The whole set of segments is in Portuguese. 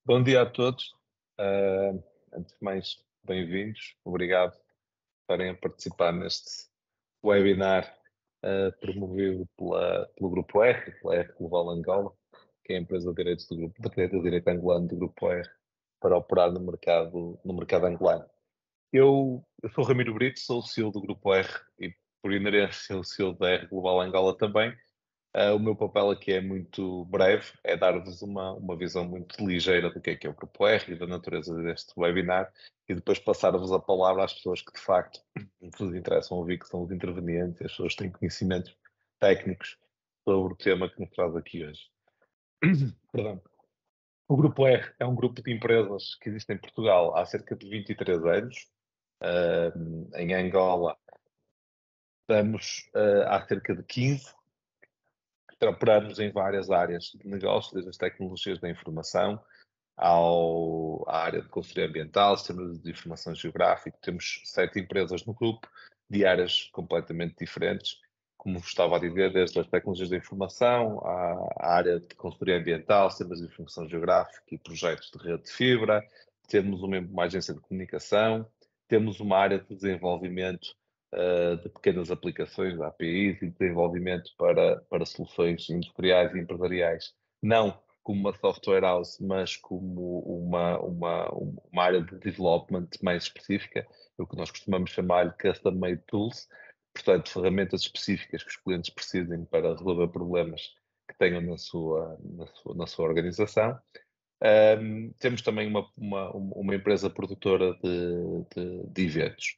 Bom dia a todos. Antes de mais, bem-vindos. Obrigado por estarem a participar neste webinar promovido pelo Grupo R, pela R Global Angola, que é a empresa de direitos do grupo, de direito angolano do Grupo R, para operar no mercado angolano. Eu sou Ramiro Brito, sou o CEO do Grupo R e, por inerência, o CEO da R Global Angola também. O meu papel aqui é muito breve, é dar-vos uma visão muito ligeira do que é o Grupo R e da natureza deste webinar e depois passar-vos a palavra às pessoas que de facto vos interessam ouvir, que são os intervenientes, as pessoas que têm conhecimentos técnicos sobre o tema que nos traz aqui hoje. Perdão. O Grupo R é um grupo de empresas que existe em Portugal há cerca de 23 anos. Em Angola estamos há cerca de 15. Operamos em várias áreas de negócio, desde as tecnologias da informação à área de consultoria ambiental, sistemas de informação geográfica. Temos 7 empresas no grupo, de áreas completamente diferentes, como vos estava a dizer, desde as tecnologias da informação à área de consultoria ambiental, sistemas de informação geográfica e projetos de rede de fibra. Temos uma agência de comunicação, temos uma área de desenvolvimento de pequenas aplicações, de APIs e desenvolvimento para soluções industriais e empresariais, não como uma software house, mas como uma área de development mais específica, o que nós costumamos chamar de custom-made tools, portanto, ferramentas específicas que os clientes precisem para resolver problemas que tenham na sua organização. Temos também uma empresa produtora de eventos.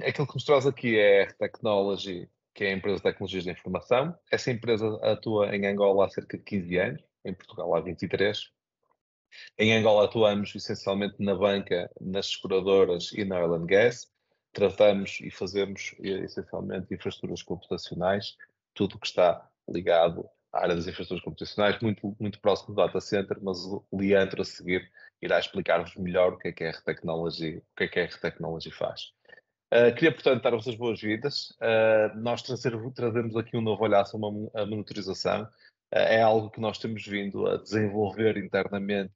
Aquilo que nos traz aqui é a R-Technology, que é a empresa de tecnologias da informação. Essa empresa atua em Angola há cerca de 15 anos, em Portugal há 23. Em Angola atuamos essencialmente na banca, nas seguradoras e na oil and gas. Tratamos e fazemos essencialmente infraestruturas computacionais, tudo o que está ligado à área das infraestruturas computacionais, muito, muito próximo do data center, mas o Leandro a seguir irá explicar-vos melhor o que é que a R-Technology, a R-Technology faz. Queria, portanto, dar-vos as boas-vindas. Nós trazemos aqui um novo olhar sobre a monitorização. É algo que nós temos vindo a desenvolver internamente,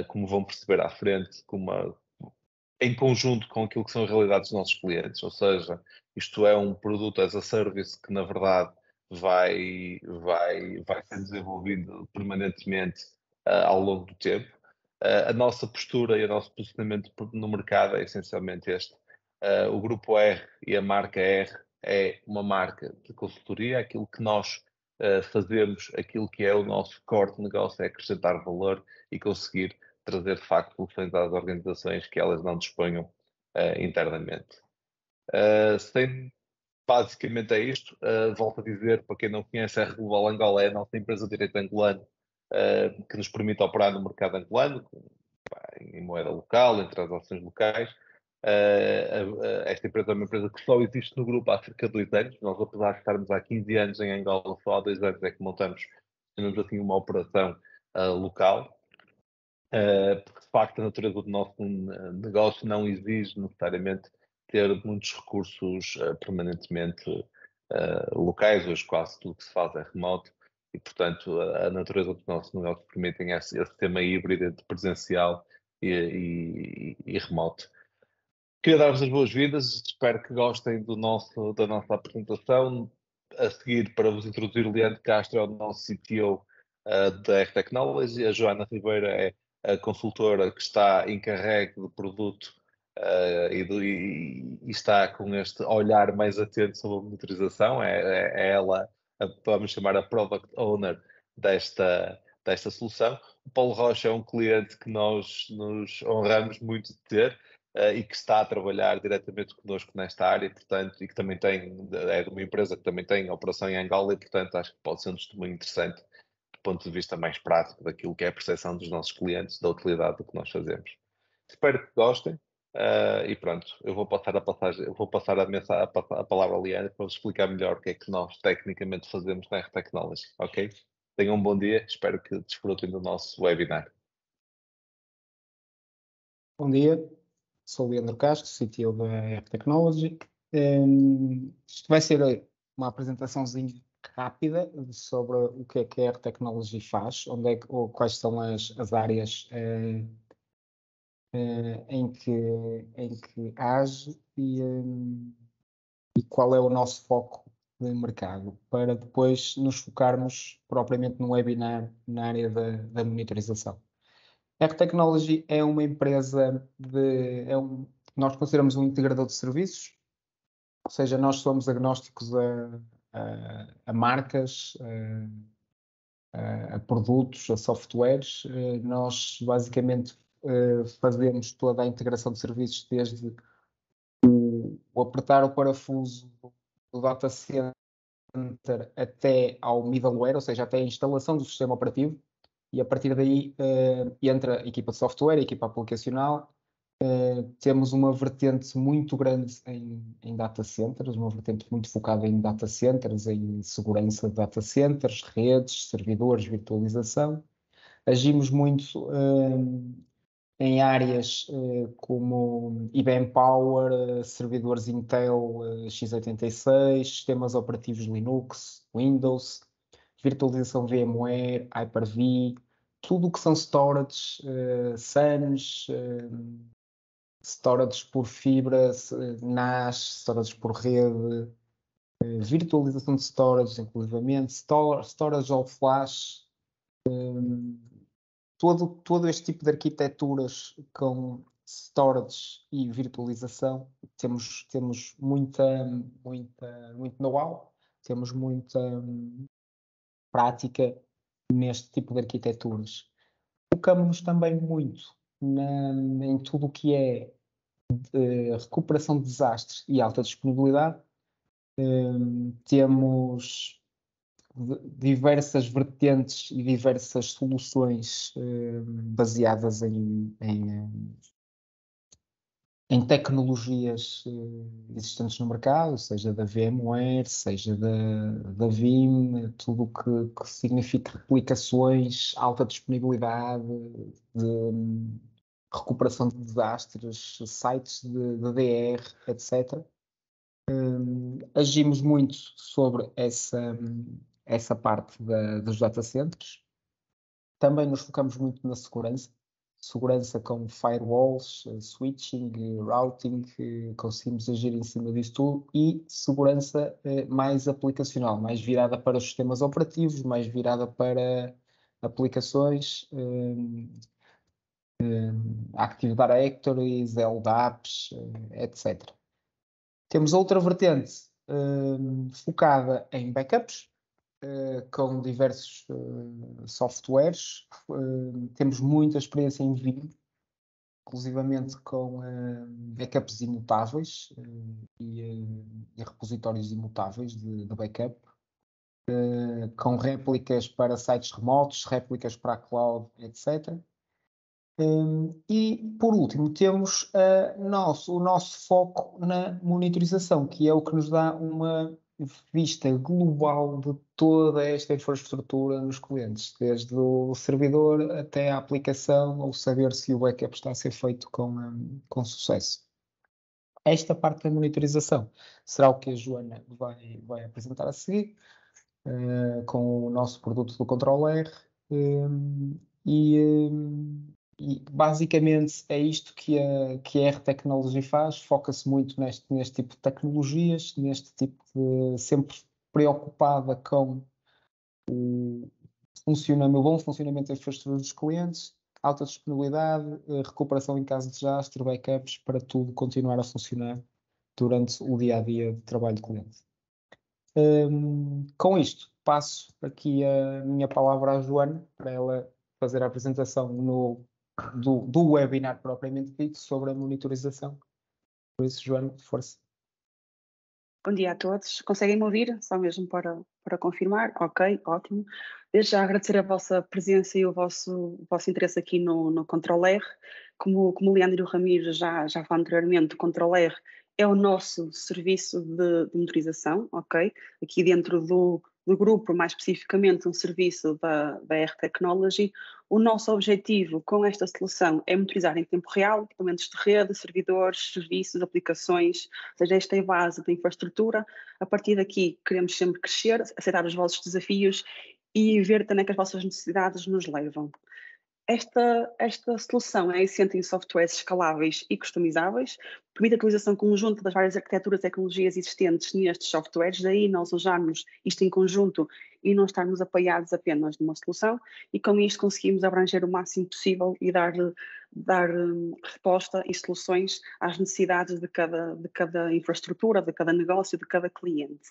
como vão perceber à frente, em conjunto com aquilo que são as realidades dos nossos clientes. Ou seja, isto é um produto as a service que, na verdade, vai ser desenvolvido permanentemente ao longo do tempo. A nossa postura e o nosso posicionamento no mercado é essencialmente este. O Grupo R e a marca R é uma marca de consultoria. Aquilo que nós fazemos, aquilo que é o nosso core de negócio é acrescentar valor e conseguir trazer de facto soluções às organizações que elas não disponham internamente. Basicamente é isto. Volto a dizer, para quem não conhece, a R Global Angola é a nossa empresa de direito angolano que nos permite operar no mercado angolano, em moeda local, em transações locais. Esta empresa é uma empresa que só existe no grupo há cerca de 2 anos. Nós, apesar de estarmos há 15 anos em Angola, só há 2 anos é que temos assim uma operação local. Porque de facto a natureza do nosso negócio não exige necessariamente ter muitos recursos permanentemente locais. Hoje quase tudo que se faz é remoto e, portanto, a natureza do nosso negócio permite esse sistema híbrido entre presencial e remoto. Queria dar-vos as boas-vindas, espero que gostem da nossa apresentação. A seguir, para vos introduzir, o Leandro Castro é o nosso CTO da R-Technology, a Joana Ribeira é a consultora que está encarregue do produto e está com este olhar mais atento sobre a monitorização. É ela, vamos chamar a Product Owner desta solução. O Paulo Rocha é um cliente que nós nos honramos muito de ter e que está a trabalhar diretamente connosco nesta área, portanto, e que também é de uma empresa que também tem operação em Angola e, portanto, acho que pode ser um testemunho interessante do ponto de vista mais prático daquilo que é a percepção dos nossos clientes, da utilidade do que nós fazemos. Espero que gostem e pronto, eu vou passar a palavra a Liana para vos explicar melhor o que é que nós tecnicamente fazemos na R-Technology, ok? Tenham um bom dia, espero que desfrutem do nosso webinar. Bom dia, sou o Leandro Castro, CTO da R-Technology. Isto vai ser uma apresentaçãozinha rápida sobre o que a Air Technology faz, ou quais são as áreas em que age e qual é o nosso foco de mercado, para depois nos focarmos propriamente no webinar na área da monitorização. A Air Technology é uma empresa nós consideramos um integrador de serviços, ou seja, nós somos agnósticos a marcas, a produtos, a softwares. Nós basicamente fazemos toda a integração de serviços, desde o apertar o parafuso do data center até ao middleware, ou seja, até a instalação do sistema operativo, e a partir daí entra a equipa de software, a equipa aplicacional. Temos uma vertente muito grande em data centers, uma vertente muito focada em data centers, em segurança de data centers, redes, servidores, virtualização. Agimos muito em áreas como IBM Power, servidores Intel x86, sistemas operativos Linux, Windows, virtualização VMware, Hyper-V, tudo o que são storage, SANs, storage por fibra, NAS, storage por rede, virtualização de storage, inclusivamente, storage all flash, todo este tipo de arquiteturas com storage e virtualização. Temos muito know-how, temos muita prática neste tipo de arquiteturas. Focamos também muito em tudo o que é recuperação de desastres e alta disponibilidade. Temos diversas vertentes e diversas soluções baseadas em tecnologias existentes no mercado, seja da VMware, seja da Vim, tudo que significa replicações, alta disponibilidade, de recuperação de desastres, sites de DR, etc. Agimos muito sobre essa parte dos data centers. Também nos focamos muito na segurança com firewalls, switching, routing, conseguimos agir em cima disso tudo, e segurança mais aplicacional, mais virada para os sistemas operativos, mais virada para aplicações, Active Directories, LDAPs, etc. Temos outra vertente focada em backups, com diversos softwares. Temos muita experiência em Vim, inclusivamente com backups imutáveis e repositórios imutáveis de backup, com réplicas para sites remotos, réplicas para a cloud, etc. E, por último, temos o nosso foco na monitorização, que é o que nos dá uma vista global de toda esta infraestrutura nos clientes, desde o servidor até a aplicação, ou saber se o backup está a ser feito com sucesso. Esta parte da monitorização será o que a Joana vai apresentar a seguir, com o nosso produto do Control-R. E basicamente é isto que a Air Technology faz, foca-se muito neste tipo de tecnologias, sempre preocupada com o bom funcionamento da infraestrutura dos clientes, alta disponibilidade, recuperação em caso de desastre, backups, para tudo continuar a funcionar durante o dia-a-dia de trabalho do cliente. Com isto, passo aqui a minha palavra à Joana, para ela fazer a apresentação do webinar propriamente dito sobre a monitorização. Por isso, Joana, força. Bom dia a todos. Conseguem-me ouvir? Só mesmo para confirmar? Ok, ótimo. Desde já agradecer a vossa presença e o vosso interesse aqui no Control-R. Como o Leandro Ramiro já falou anteriormente, o Control-R é o nosso serviço de monitorização, ok? Aqui dentro do do grupo, mais especificamente um serviço da R Technology, o nosso objetivo com esta solução é monitorizar em tempo real equipamentos de rede, servidores, serviços, aplicações, ou seja, esta é a base da infraestrutura. A partir daqui queremos sempre crescer, aceitar os vossos desafios e ver também que as vossas necessidades nos levam. Esta solução é assente em softwares escaláveis e customizáveis, permite a utilização conjunta das várias arquiteturas e tecnologias existentes nestes softwares, daí nós usarmos isto em conjunto e não estarmos apoiados apenas numa solução, e com isto conseguimos abranger o máximo possível e dar resposta e soluções às necessidades de cada infraestrutura, de cada negócio, de cada cliente.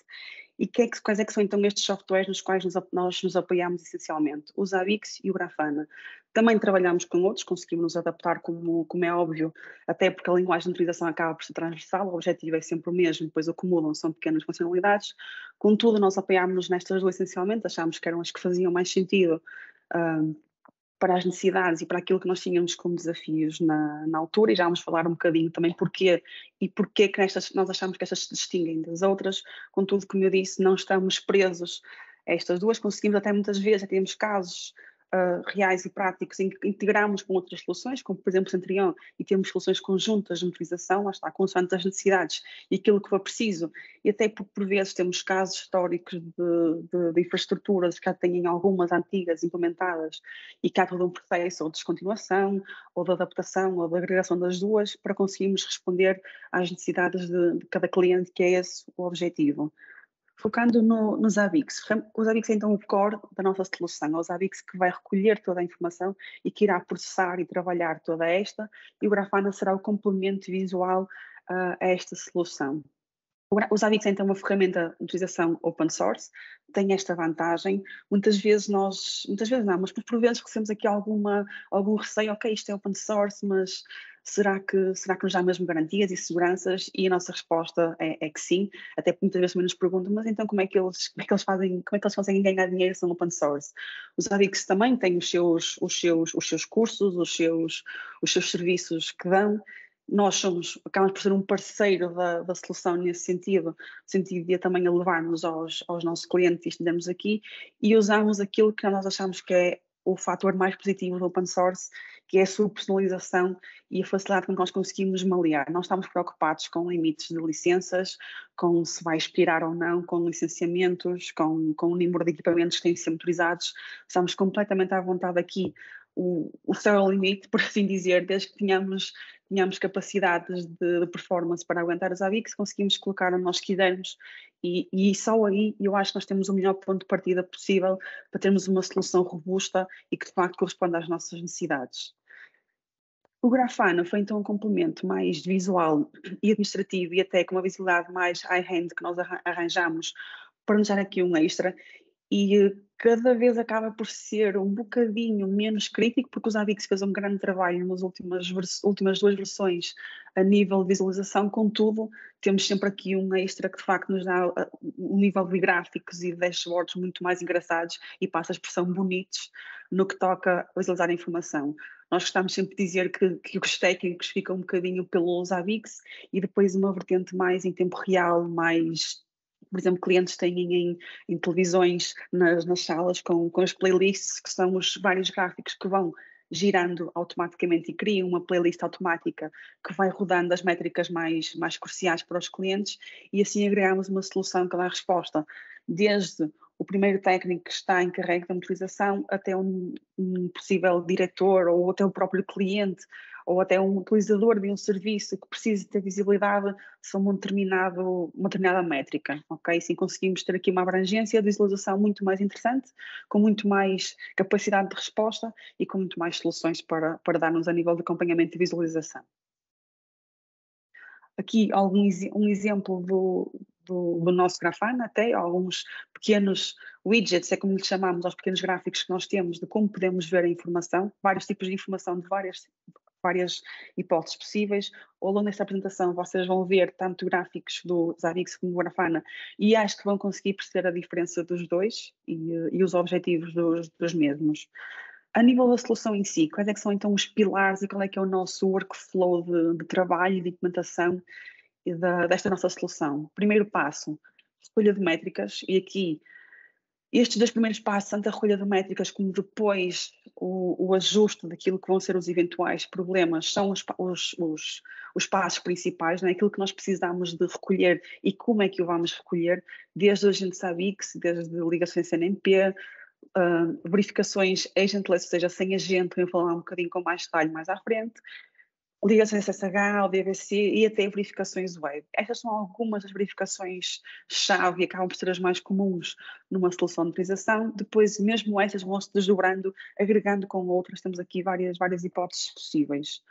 E quais é que são então estes softwares nos quais nós nos apoiamos essencialmente? O Zabbix e o Grafana. Também trabalhamos com outros, conseguimos nos adaptar como é óbvio, até porque a linguagem de utilização acaba por ser transversal, o objetivo é sempre o mesmo, depois o que mudam são pequenas funcionalidades. Contudo, nós apoiámos-nos nestas duas essencialmente, achámos que eram as que faziam mais sentido para as necessidades e para aquilo que nós tínhamos como desafios na altura, e já vamos falar um bocadinho também porquê que nós achamos que estas se distinguem das outras. Contudo, como eu disse, não estamos presos a estas duas, conseguimos até muitas vezes, temos casos reais e práticos em que integramos com outras soluções, como por exemplo o Centrion, e temos soluções conjuntas de monitorização, lá está, consoante as necessidades e aquilo que for preciso, e até por vezes temos casos históricos de infraestruturas que já têm algumas antigas implementadas e que há todo um processo ou de descontinuação, ou de adaptação, ou de agregação das duas, para conseguirmos responder às necessidades de cada cliente, que é esse o objetivo. Focando no Zabbix. O Zabbix é então o core da nossa solução. É o Zabbix que vai recolher toda a informação e que irá processar e trabalhar toda esta, e o Grafana será o complemento visual a esta solução. O Zabbix é então uma ferramenta de utilização open source, tem esta vantagem. Muitas vezes não, mas por vezes recebemos aqui algum receio, ok, isto é open source, mas será que nos dá mesmo garantias e seguranças? E a nossa resposta é que sim, até porque muitas vezes também nos perguntam, mas então como é que eles conseguem ganhar dinheiro se são open source? O Zabbix também tem os seus cursos, os seus serviços que dão. Nós acabamos por ser um parceiro da solução nesse sentido, no sentido de também a levar-nos aos nossos clientes e estendermos aqui, e usamos aquilo que nós achamos que é o fator mais positivo do open source, que é a sua personalização e a facilidade com que nós conseguimos malear. Não estamos preocupados com limites de licenças, com se vai expirar ou não, com licenciamentos, com o número de equipamentos que têm de ser motorizados. Estamos completamente à vontade aqui. O céu é o limite, por assim dizer, desde que tenhamos capacidades de performance para aguentar os Zabbix, conseguimos colocar onde nós quisermos, e só aí eu acho que nós temos o melhor ponto de partida possível para termos uma solução robusta e que de facto corresponda às nossas necessidades. O Grafana foi então um complemento mais visual e administrativo e até com uma visibilidade mais high-end que nós arranjamos para nos dar aqui um extra, e cada vez acaba por ser um bocadinho menos crítico, porque o Zabbix fez um grande trabalho nas últimas duas versões a nível de visualização. Contudo, temos sempre aqui um extra que de facto nos dá um nível de gráficos e de dashboards muito mais engraçados e passa a expressão bonitos no que toca a visualizar a informação. Nós gostamos sempre de dizer que os técnicos ficam um bocadinho pelo Zabbix e depois uma vertente mais em tempo real, mais... Por exemplo, clientes têm em televisões nas salas com as playlists, que são os vários gráficos que vão girando automaticamente e criam uma playlist automática que vai rodando as métricas mais cruciais para os clientes, e assim agregamos uma solução que dá resposta desde o primeiro técnico que está encarregue da monitorização até um possível diretor ou até o próprio cliente ou até um utilizador de um serviço que precise ter visibilidade sobre uma determinada métrica, ok? Assim conseguimos ter aqui uma abrangência de visualização muito mais interessante, com muito mais capacidade de resposta e com muito mais soluções para dar-nos a nível de acompanhamento e visualização. Aqui um exemplo do nosso Grafana, até alguns pequenos widgets, é como lhe chamamos aos pequenos gráficos que nós temos de como podemos ver a informação, vários tipos de informação de várias hipóteses possíveis. Ao longo desta apresentação vocês vão ver tanto gráficos do Zabbix como do Grafana, e acho que vão conseguir perceber a diferença dos dois e os objetivos dos mesmos. A nível da solução em si, quais é que são então os pilares e qual é que é o nosso workflow de trabalho e de implementação desta nossa solução? Primeiro passo, escolha de métricas, e aqui Estes 2 primeiros passos, tanto a recolha de métricas como depois o ajuste daquilo que vão ser os eventuais problemas, são os passos principais, não é? Aquilo que nós precisamos de recolher e como é que o vamos recolher, desde o agente SABIX, desde ligações CNMP, verificações agentless, ou seja, sem agente, vou falar um bocadinho com mais detalhe mais à frente, ligações SSH, ao DVC e até verificações web. Estas são algumas das verificações-chave e acabam por ser as mais comuns numa solução de utilização. Depois, mesmo estas vão se desdobrando, agregando com outras. Temos aqui várias hipóteses possíveis.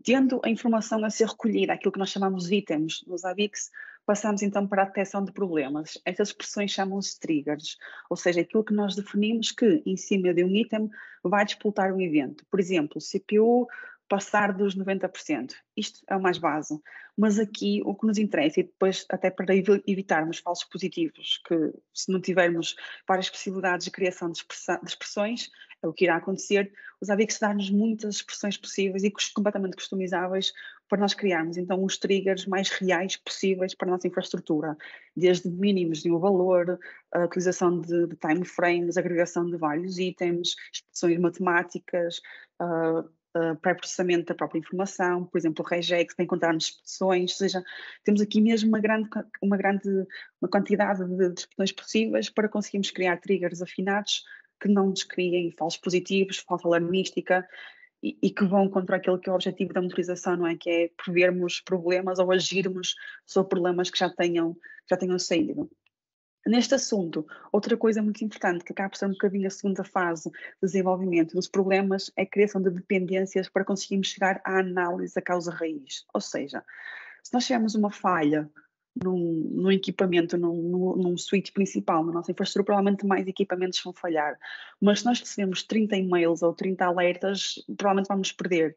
Tendo a informação a ser recolhida, aquilo que nós chamamos de itens nos ABICs, passamos então para a detecção de problemas. Estas expressões chamam-se triggers, ou seja, aquilo que nós definimos que em cima de um item vai disputar um evento. Por exemplo, CPU passar dos 90%. Isto é o mais básico. Mas aqui o que nos interessa, e depois até para evitarmos falsos positivos, que se não tivermos várias possibilidades de criação de expressões, é o que irá acontecer, os ABICs dão-nos muitas expressões possíveis e completamente customizáveis para nós criarmos então os triggers mais reais possíveis para a nossa infraestrutura, desde mínimos de um valor, a utilização de time frames, agregação de vários itens, expressões matemáticas, pré-processamento da própria informação, por exemplo, o regex para encontrarmos expressões, ou seja, temos aqui mesmo uma quantidade de expressões possíveis para conseguirmos criar triggers afinados que não nos criem falsos positivos, falsa alarmística e que vão contra aquele que é o objetivo da monitorização, não é? Que é prevermos problemas ou agirmos sobre problemas que já tenham saído. Neste assunto, outra coisa muito importante, que acaba por ser um bocadinho a segunda fase de desenvolvimento dos problemas, é a criação de dependências para conseguirmos chegar à análise da causa raiz. Ou seja, se nós tivermos uma falha num equipamento, num switch principal, na nossa infraestrutura, provavelmente mais equipamentos vão falhar. Mas se nós recebemos 30 e-mails ou 30 alertas, provavelmente vamos perder.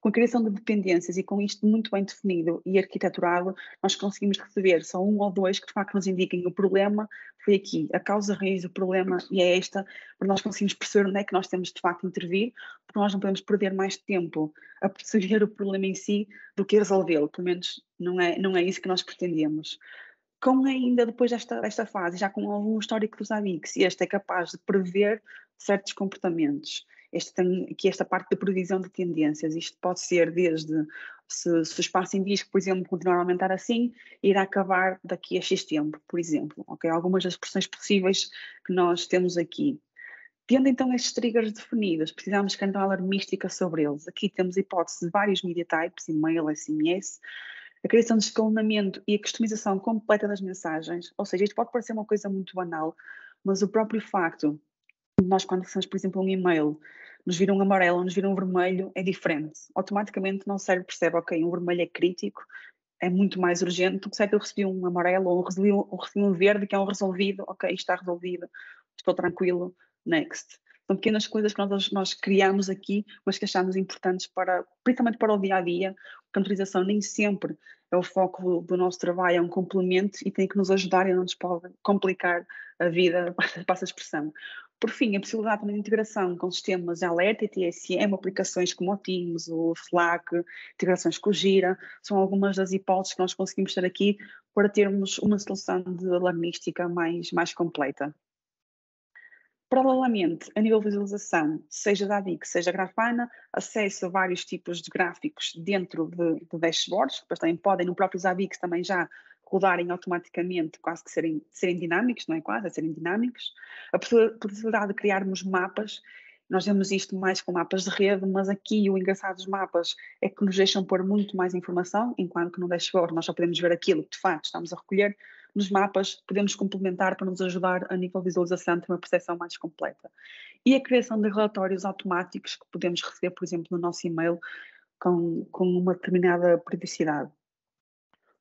Com a criação de dependências e com isto muito bem definido e arquiteturado, nós conseguimos receber só um ou dois que de facto nos indiquem o problema foi aqui, a causa raiz do problema e é esta, para nós conseguirmos perceber onde é que nós temos de facto intervir, porque nós não podemos perder mais tempo a perceber o problema em si do que a resolvê-lo, pelo menos não é isso que nós pretendemos. Com ainda depois desta fase, já com algum histórico dos ABICs, este é capaz de prever certos comportamentos. Tem aqui esta parte de previsão de tendências. Isto pode ser desde se o espaço em disco, por exemplo, continuar a aumentar assim, irá acabar daqui a X tempo, por exemplo. Okay? Algumas das expressões possíveis que nós temos aqui. Tendo então estes triggers definidos, precisamos criar uma alarmística sobre eles. Aqui temos a hipótese de vários media types, e-mail, SMS, a criação de escalonamento e a customização completa das mensagens. Ou seja, isto pode parecer uma coisa muito banal, mas o próprio facto de nós, quando recebemos, por exemplo, um e-mail, nos vir um amarelo ou nos vir um vermelho, é diferente. Automaticamente o nosso cérebro percebe, ok, um vermelho é crítico, é muito mais urgente do que se eu recebi um amarelo ou recebi um verde que é um resolvido, ok, está resolvido, estou tranquilo, next. São pequenas coisas que nós criamos aqui, mas que achamos importantes principalmente para o dia-a-dia, porque a monitorização nem sempre é o foco do nosso trabalho, é um complemento e tem que nos ajudar e não nos pode complicar a vida, passa a expressão. Por fim, a possibilidade de integração com sistemas de alerta e TSM, aplicações como o Teams, o Slack, integrações com o Gira, são algumas das hipóteses que nós conseguimos ter aqui para termos uma solução de alarmística mais completa. Paralelamente, a nível de visualização, seja da ABIC, seja Grafana, acesso a vários tipos de gráficos dentro de dashboards, que também podem, no próprio ABIC, também já rodarem automaticamente, quase que serem dinâmicos, não é quase, serem dinâmicos. A possibilidade de criarmos mapas, nós vemos isto mais com mapas de rede, mas aqui o engraçado dos mapas é que nos deixam pôr muito mais informação, enquanto que no dashboard nós só podemos ver aquilo que de facto estamos a recolher. Nos mapas podemos complementar para nos ajudar a nível de visualização, ter uma percepção mais completa. E a criação de relatórios automáticos que podemos receber, por exemplo, no nosso e-mail com uma determinada periodicidade.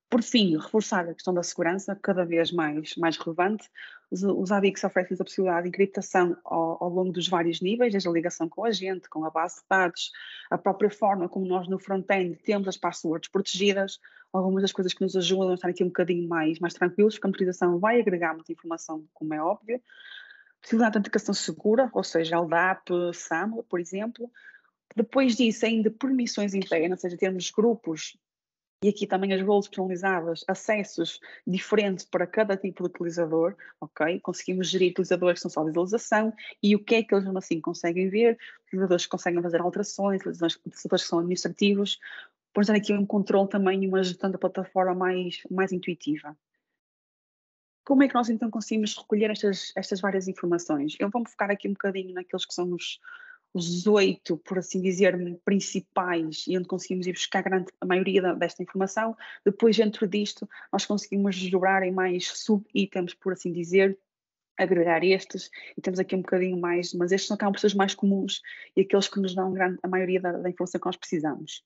Por fim, reforçar a questão da segurança, cada vez mais relevante. Os ABICs oferecem a possibilidade de encriptação ao longo dos vários níveis, desde a ligação com o agente, com a base de dados, a própria forma como nós no front-end temos as passwords protegidas, algumas das coisas que nos ajudam a estar aqui um bocadinho mais tranquilos, porque a monitorização vai agregar muita informação, como é óbvio. Possibilidade de autenticação segura, ou seja, LDAP, SAML, por exemplo. Depois disso, ainda permissões internas, ou seja, termos grupos E aqui também as roles personalizadas, acessos diferentes para cada tipo de utilizador, ok? Conseguimos gerir utilizadores que são só visualização e o que é que eles mesmo assim conseguem ver, utilizadores que conseguem fazer alterações, utilizadores que são administrativos, por dar aqui um controle também e uma gestão da plataforma mais intuitiva. Como é que nós então conseguimos recolher estas várias informações? Eu vou-me focar aqui um bocadinho naqueles que são os 8, por assim dizer, principais e onde conseguimos ir buscar a maioria desta informação. Depois, dentro disto, nós conseguimos desdobrar em mais sub-itens, por assim dizer, agregar estes, e temos aqui um bocadinho mais, mas estes acabam por ser os mais comuns e aqueles que nos dão a maioria da informação que nós precisamos.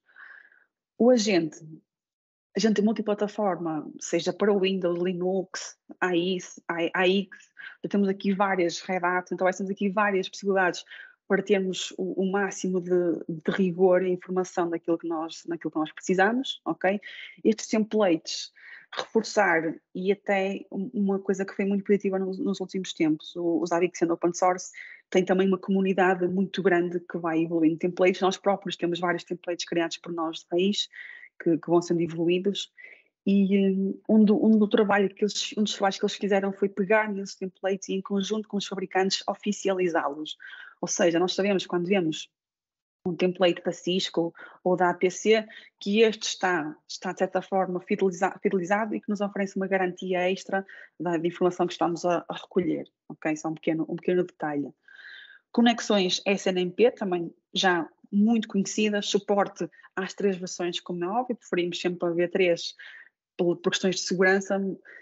O agente multiplataforma, seja para Windows, Linux, AIX, já temos aqui várias, Red Hat, então temos aqui várias possibilidades para termos o máximo de rigor e informação naquilo que nós precisamos, ok? Estes templates, reforçar, e até uma coisa que foi muito positiva nos últimos tempos, os AVIX sendo open source, tem também uma comunidade muito grande que vai evoluindo templates, nós próprios temos vários templates criados por nós de raiz, que vão sendo evoluídos, e um dos trabalhos que eles fizeram foi pegar nesses templates e em conjunto com os fabricantes oficializá-los. Ou seja, nós sabemos quando vemos um template da Cisco ou da APC que este está de certa forma fidelizado e que nos oferece uma garantia extra da informação que estamos a recolher. Ok? Só um pequeno detalhe. Conexões SNMP, também já muito conhecidas, suporte às 3 versões, como é óbvio, preferimos sempre a V3 por questões de segurança,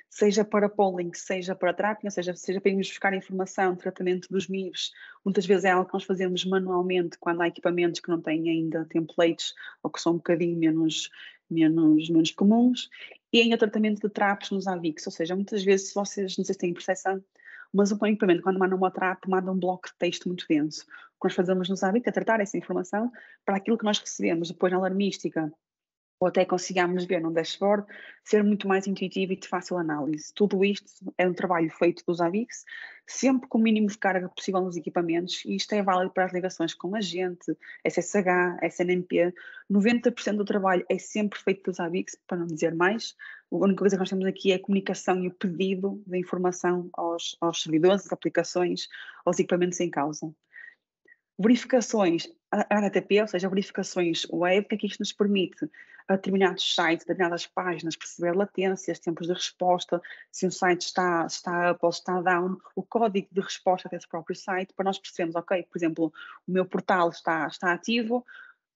seja para polling, seja para tracking, seja para irmos buscar informação, tratamento dos MIRs, muitas vezes é algo que nós fazemos manualmente quando há equipamentos que não têm ainda templates ou que são um bocadinho menos comuns, e ainda tratamento de traps nos AVIX, ou seja, muitas vezes, se vocês não sei se têm percepção, mas o equipamento, quando manda uma trap, manda um bloco de texto muito denso. O que nós fazemos nos AVIX é tratar essa informação para aquilo que nós recebemos depois na alarmística, ou até consigamos ver num dashboard, ser muito mais intuitivo e de fácil análise. Tudo isto é um trabalho feito dos AVIX, sempre com o mínimo de carga possível nos equipamentos, e isto é válido para as ligações com agente, SSH, SNMP. 90% do trabalho é sempre feito dos AVIX, para não dizer mais. A única coisa que nós temos aqui é a comunicação e o pedido de informação aos servidores, às aplicações, aos equipamentos em causa. Verificações HTTP, ou seja, verificações web, o que é que isto nos permite? A determinados sites, determinadas páginas, perceber latências, tempos de resposta, se um site está up ou está down, o código de resposta desse próprio site, para nós percebermos, ok, por exemplo, o meu portal está ativo,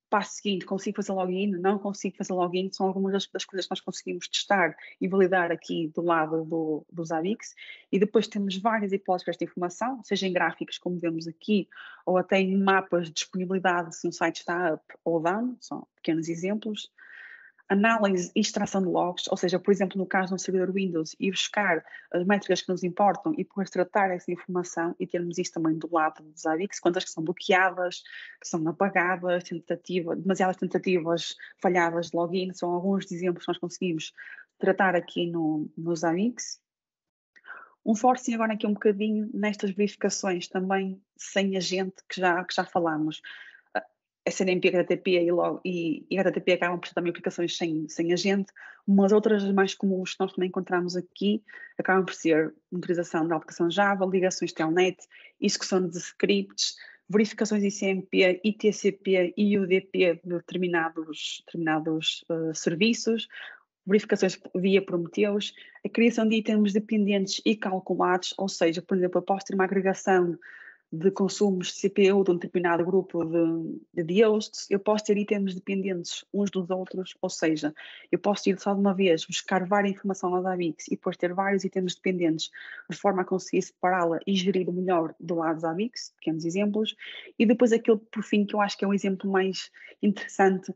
passo seguinte, consigo fazer login, não consigo fazer login, são algumas das coisas que nós conseguimos testar e validar aqui do lado dos AVIX, e depois temos várias hipóteses para esta informação, seja em gráficos, como vemos aqui, ou até em mapas de disponibilidade, se um site está up ou down, são pequenos exemplos. Análise e extração de logs, ou seja, por exemplo, no caso de um servidor Windows, ir buscar as métricas que nos importam e depois tratar essa informação e termos isso também do lado dos AVIX, quantas que são bloqueadas, que são apagadas, demasiadas tentativas falhadas de login, são alguns exemplos que nós conseguimos tratar aqui nos AVIX. Um forcing agora aqui um bocadinho nestas verificações também sem agente que já falámos. SNMP, HTTP e HTTP acabam por ser também aplicações sem agente, mas outras mais comuns que nós também encontramos aqui acabam por ser monitorização da aplicação Java, ligações Telnet, execução de scripts, verificações ICMP, ITCP e UDP de determinados serviços, verificações via Prometheus, a criação de itens dependentes e calculados, ou seja, por exemplo, eu posso ter uma agregação de consumos de CPU de um determinado grupo de hosts, eu posso ter itens dependentes uns dos outros, ou seja, eu posso ir só de uma vez buscar várias informação lá da AVIX e depois ter vários itens dependentes de forma a conseguir separá-la e gerir o melhor do lado da AVIX, pequenos exemplos, e depois aquele, por fim, que eu acho que é um exemplo mais interessante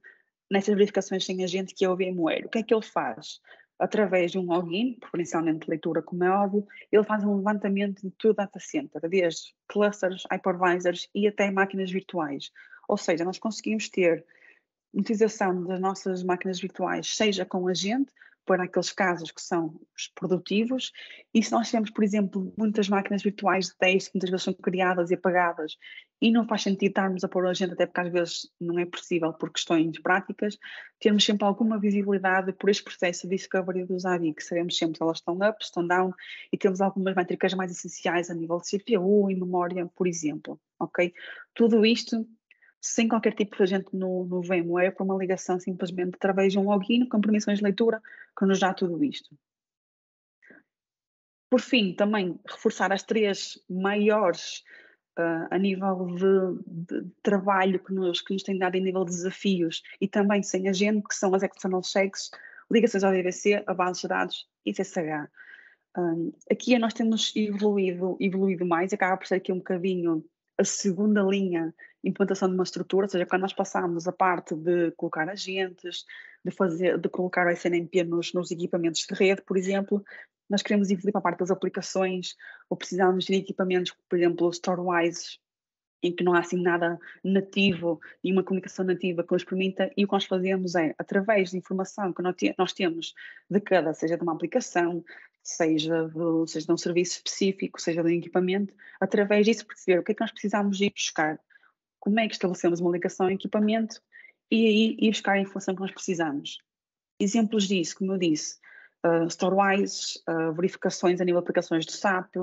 nestas verificações sem agente, que é o VMware. O que é que ele faz? Através de um login, preferencialmente de leitura, como é óbvio, ele faz um levantamento de todo o data center, desde clusters, hypervisors e até máquinas virtuais. Ou seja, nós conseguimos ter utilização das nossas máquinas virtuais, seja com agente, para aqueles casos que são os produtivos, e se nós tivermos, por exemplo, muitas máquinas virtuais de teste que muitas vezes são criadas e apagadas, e não faz sentido estarmos a pôr a gente, até porque às vezes não é possível por questões práticas, termos sempre alguma visibilidade por este processo de discovery dos AVI, que sabemos sempre se elas estão up, estão down, e temos algumas métricas mais essenciais a nível de CPU e memória, por exemplo, ok? Tudo isto sem qualquer tipo de agente no VMware, por uma ligação simplesmente através de um login com permissões de leitura, que nos dá tudo isto. Por fim, também reforçar as 3 maiores a nível de trabalho que nos tem dado em nível de desafios e também sem agente, que são as external checks, ligações ao DVC, a bases de dados e CSH. Aqui nós temos evoluído mais, acaba por ser aqui um bocadinho a segunda linha de implantação de uma estrutura, ou seja, quando nós passamos a parte de colocar agentes, de colocar o SNMP nos equipamentos de rede, por exemplo, nós queremos evoluir para a parte das aplicações, ou precisamos de equipamentos, por exemplo, Storewise, em que não há assim nada nativo e uma comunicação nativa que nos permita, e o que nós fazemos é, através de informação que nós temos de cada, seja de uma aplicação, seja de um serviço específico, seja de um equipamento, através disso perceber o que é que nós precisamos de ir buscar, como é que estabelecemos uma ligação ao equipamento e aí ir buscar a informação que nós precisamos. Exemplos disso, como eu disse, Storewise, verificações a nível de aplicações do SAP,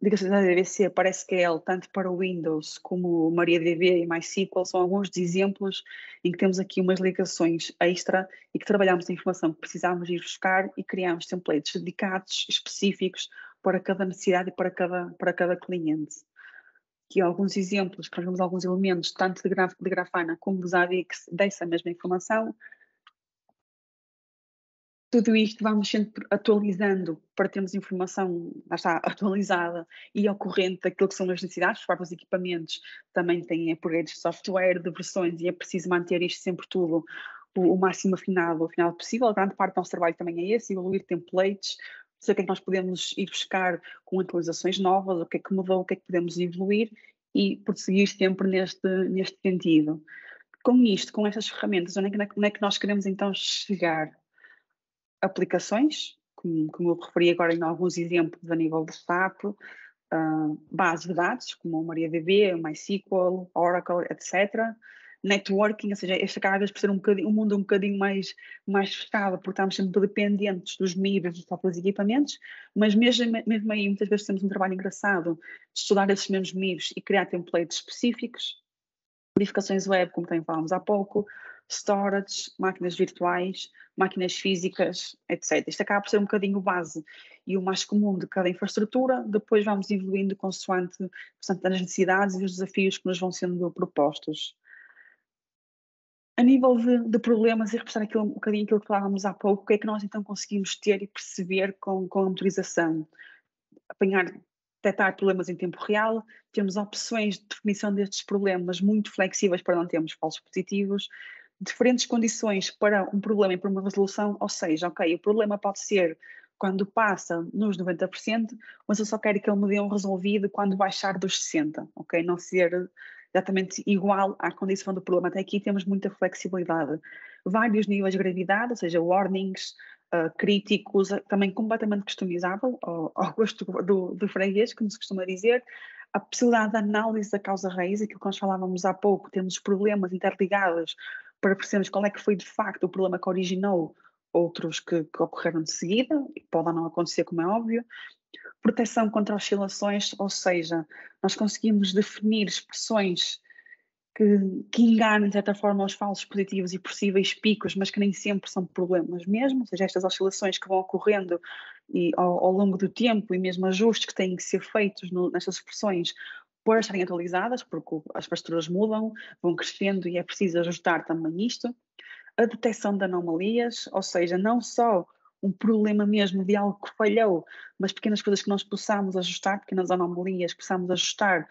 ligações da DVC para SQL, tanto para o Windows como MariaDB e MySQL, são alguns dos exemplos em que temos aqui umas ligações extra e que trabalhamos a informação que precisamos ir buscar e criamos templates dedicados, específicos, para cada necessidade e para cada cliente. Aqui alguns exemplos, nós vemos alguns elementos, tanto de Grafana como dos AVIX, dessa mesma informação. Tudo isto vamos sempre atualizando para termos informação, lá está, atualizada e ao corrente daquilo que são as necessidades. Os próprios equipamentos também têm upgrades de software, de versões, e é preciso manter isto sempre tudo o máximo afinado possível. A grande parte do nosso trabalho também é esse, evoluir templates, saber o que é que nós podemos ir buscar com atualizações novas, o que é que mudou, o que é que podemos evoluir e prosseguir sempre neste sentido. Com isto, com estas ferramentas, onde é que nós queremos então chegar? Aplicações, como eu referi agora em alguns exemplos a nível de SAP, bases de dados, como o MariaDB, o MySQL, Oracle, etc. Networking, ou seja, este acaba por ser um mundo um bocadinho mais fechado, porque estamos sempre dependentes dos MIBs dos próprios equipamentos, mas mesmo aí muitas vezes temos um trabalho engraçado de estudar esses mesmos MIBs e criar templates específicos, verificações web, como também falámos há pouco, storage, máquinas virtuais, máquinas físicas, etc. Isto acaba por ser um bocadinho base e o mais comum de cada infraestrutura, depois vamos evoluindo consoante as necessidades e os desafios que nos vão sendo propostos. A nível de problemas, e repassar um bocadinho aquilo que falávamos há pouco, o que é que nós então conseguimos ter e perceber com a monitorização? Detectar problemas em tempo real, temos opções de definição destes problemas muito flexíveis para não termos falsos positivos, diferentes condições para um problema e para uma resolução, ou seja, ok, o problema pode ser quando passa nos 90%, mas eu só quero que ele me dê um resolvido quando baixar dos 60%, ok? Não ser exatamente igual à condição do problema. Até aqui temos muita flexibilidade. Vários níveis de gravidade, ou seja, warnings, críticos, também completamente customizável, ao gosto do freguês, como se costuma dizer. A possibilidade de análise da causa raiz, aquilo que nós falávamos há pouco, temos problemas interligados para percebermos qual é que foi de facto o problema que originou outros que ocorreram de seguida, e podem não acontecer, como é óbvio. Proteção contra oscilações, ou seja, nós conseguimos definir expressões que enganam, de certa forma, os falsos positivos e possíveis picos, mas que nem sempre são problemas mesmo, ou seja, estas oscilações que vão ocorrendo ao longo do tempo e mesmo ajustes que têm que ser feitos nestas expressões para estarem atualizadas, porque as pastoras mudam, vão crescendo e é preciso ajustar também isto. A detecção de anomalias, ou seja, não só um problema mesmo de algo que falhou, mas pequenas coisas que nós possamos ajustar, pequenas anomalias que possamos ajustar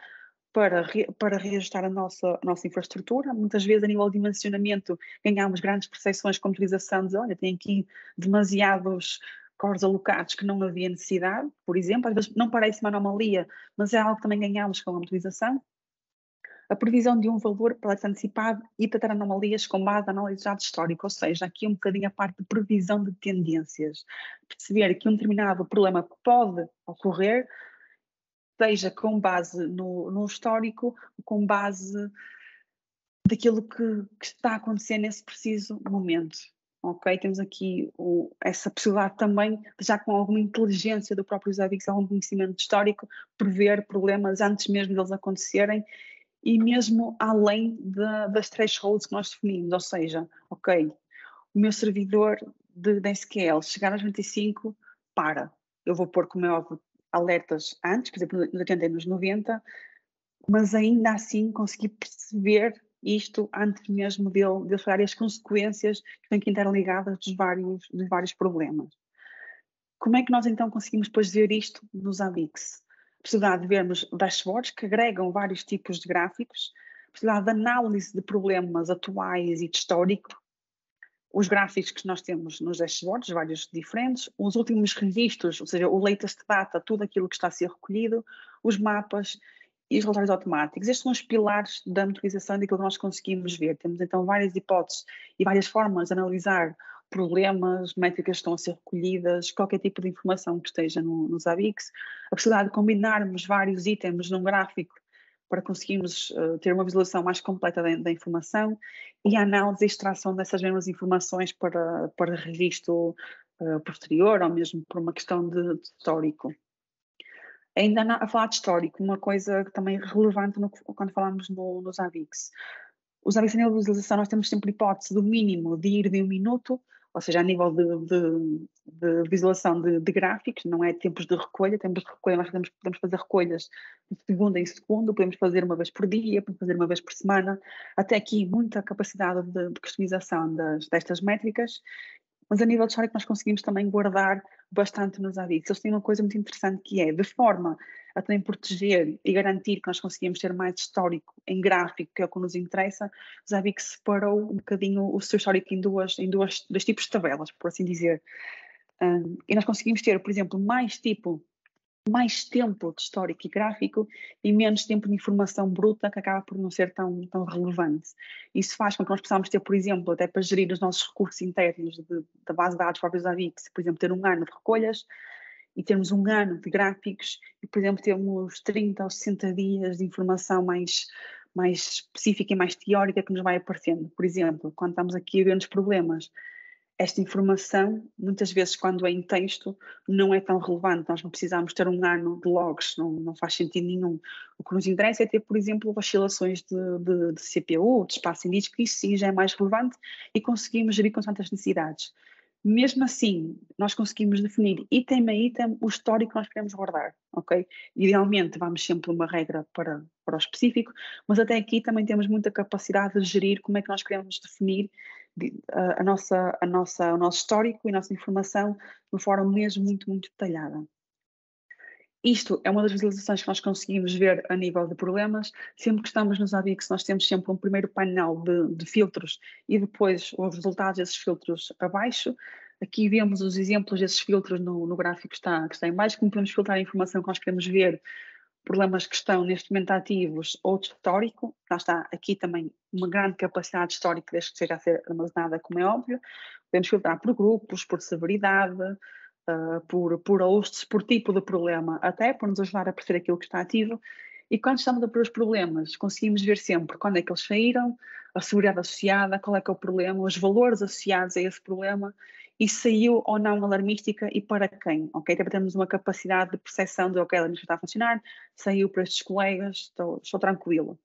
para reajustar a nossa infraestrutura. Muitas vezes, a nível de dimensionamento, ganhamos grandes percepções com a utilização de, olha, tem aqui demasiados cores alocados que não havia necessidade, por exemplo. Às vezes não parece uma anomalia, mas é algo que também ganhamos com a utilização. a previsão de um valor para ser antecipado e tratar anomalias com base na análise de dados históricos, ou seja, aqui um bocadinho a parte de previsão de tendências. Perceber que um determinado problema pode ocorrer, seja com base no histórico, com base daquilo que está a acontecer nesse preciso momento. Ok? Temos aqui essa possibilidade também, de, já com alguma inteligência do próprio Zabbix, algum conhecimento histórico, prever problemas antes mesmo deles acontecerem e mesmo além das thresholds que nós definimos. Ou seja, ok, o meu servidor de SQL chegar aos 95, eu vou pôr, como é óbvio, alertas antes, por exemplo, nos 80 e nos 90, mas ainda assim conseguir perceber isto antes mesmo dele chegar as consequências que têm que interligadas dos vários problemas. Como é que nós então conseguimos depois ver isto no Zabbix? A possibilidade de vermos dashboards que agregam vários tipos de gráficos, a possibilidade de análise de problemas atuais e de histórico, os gráficos que nós temos nos dashboards, vários diferentes, os últimos registros, ou seja, o latest data, tudo aquilo que está a ser recolhido, os mapas e os relatórios automáticos. Estes são os pilares da monitorização daquilo que nós conseguimos ver. Temos então várias hipóteses e várias formas de analisar problemas, métricas que estão a ser recolhidas, qualquer tipo de informação que esteja no Zabbix, a possibilidade de combinarmos vários itens num gráfico para conseguirmos ter uma visualização mais completa da informação e a análise e extração dessas mesmas informações para registro posterior ou mesmo por uma questão de histórico. Ainda a falar de histórico, uma coisa também relevante quando falamos no Zabbix. O Zabbix, a nível de visualização, nós temos sempre hipótese do mínimo de ir de 1 minuto, ou seja, a nível de visualização de gráficos, não é tempos de recolha, nós podemos fazer recolhas de segunda em segundo, podemos fazer uma vez por dia, podemos fazer uma vez por semana, até aqui muita capacidade de customização destas métricas, mas a nível de histórico nós conseguimos também guardar bastante nos Zabbix. Eles têm uma coisa muito interessante que é, de forma a também proteger e garantir que nós conseguimos ter mais histórico em gráfico, que é o que nos interessa, o Zabbix separou um bocadinho o seu histórico em dois tipos de tabelas, por assim dizer. E nós conseguimos ter, por exemplo, mais tempo de histórico e gráfico e menos tempo de informação bruta que acaba por não ser tão relevante. Isso faz com que nós possamos ter, por exemplo, até para gerir os nossos recursos internos da base de dados próprios da Zabbix, por exemplo, ter um ano de recolhas e termos um ano de gráficos e, por exemplo, termos 30 ou 60 dias de informação mais específica e mais teórica que nos vai aparecendo. Por exemplo, quando estamos aqui a ver nos problemas, esta informação, muitas vezes, quando é em texto, não é tão relevante. Nós não precisamos ter um ano de logs, não faz sentido nenhum. O que nos interessa é ter, por exemplo, oscilações de CPU, de espaço em disco, que isso sim já é mais relevante e conseguimos gerir consoante as necessidades. Mesmo assim, nós conseguimos definir item a item o histórico que nós queremos guardar, ok? Idealmente, vamos sempre uma regra para o específico, mas até aqui também temos muita capacidade de gerir como é que nós queremos definir o nosso histórico e a nossa informação de uma forma mesmo muito, muito detalhada. Isto é uma das visualizações que nós conseguimos ver a nível de problemas. Sempre que estamos nos Zabbix, nós temos sempre um primeiro painel de filtros e depois os resultados desses filtros abaixo. Aqui vemos os exemplos desses filtros no gráfico que está em baixo, como podemos filtrar a informação que nós queremos ver, problemas que estão neste momento ativos ou de histórico. Lá está aqui também uma grande capacidade de histórico, desde que seja a ser armazenada, como é óbvio. Podemos filtrar por grupos, por severidade, por hosts, por tipo de problema, até para nos ajudar a perceber aquilo que está ativo. E quando estamos a ver os problemas, conseguimos ver sempre quando é que eles saíram, a seguridade associada, qual é que é o problema, os valores associados a esse problema, e saiu ou não alarmística e para quem, ok? Até para termos uma capacidade de percepção de, ok, a alarmística está a funcionar, saiu para estes colegas, estou tranquilo.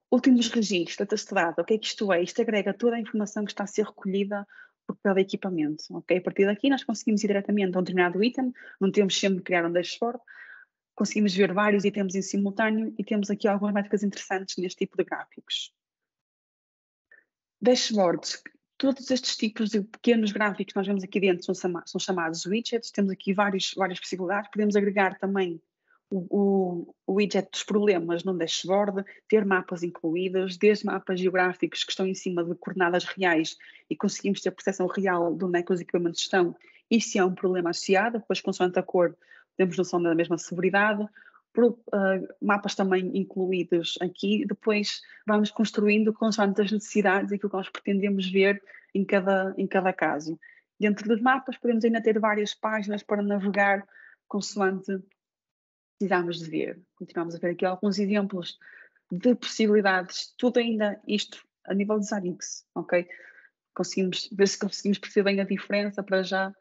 Últimos registros, atestado, o que é que isto é? Isto agrega toda a informação que está a ser recolhida por cada equipamento, ok? A partir daqui nós conseguimos ir diretamente a um determinado item, não temos sempre de criar um dashboard, conseguimos ver vários itens em simultâneo e temos aqui algumas métricas interessantes neste tipo de gráficos. Dashboards. Todos estes tipos de pequenos gráficos que nós vemos aqui dentro são chamados widgets. Temos aqui várias possibilidades. Podemos agregar também o widget dos problemas no dashboard, ter mapas incluídos, desde mapas geográficos que estão em cima de coordenadas reais e conseguimos ter percepção real de onde é que os equipamentos estão e se há um problema associado, depois consoante a cor temos noção da mesma severidade. mapas também incluídos aqui, depois vamos construindo consoante as necessidades e aquilo que nós pretendemos ver em cada caso. Dentro dos mapas podemos ainda ter várias páginas para navegar consoante precisamos de ver. Continuamos a ver aqui alguns exemplos de possibilidades, tudo ainda isto a nível de Zabbix, ok? Conseguimos ver se conseguimos perceber bem a diferença para já.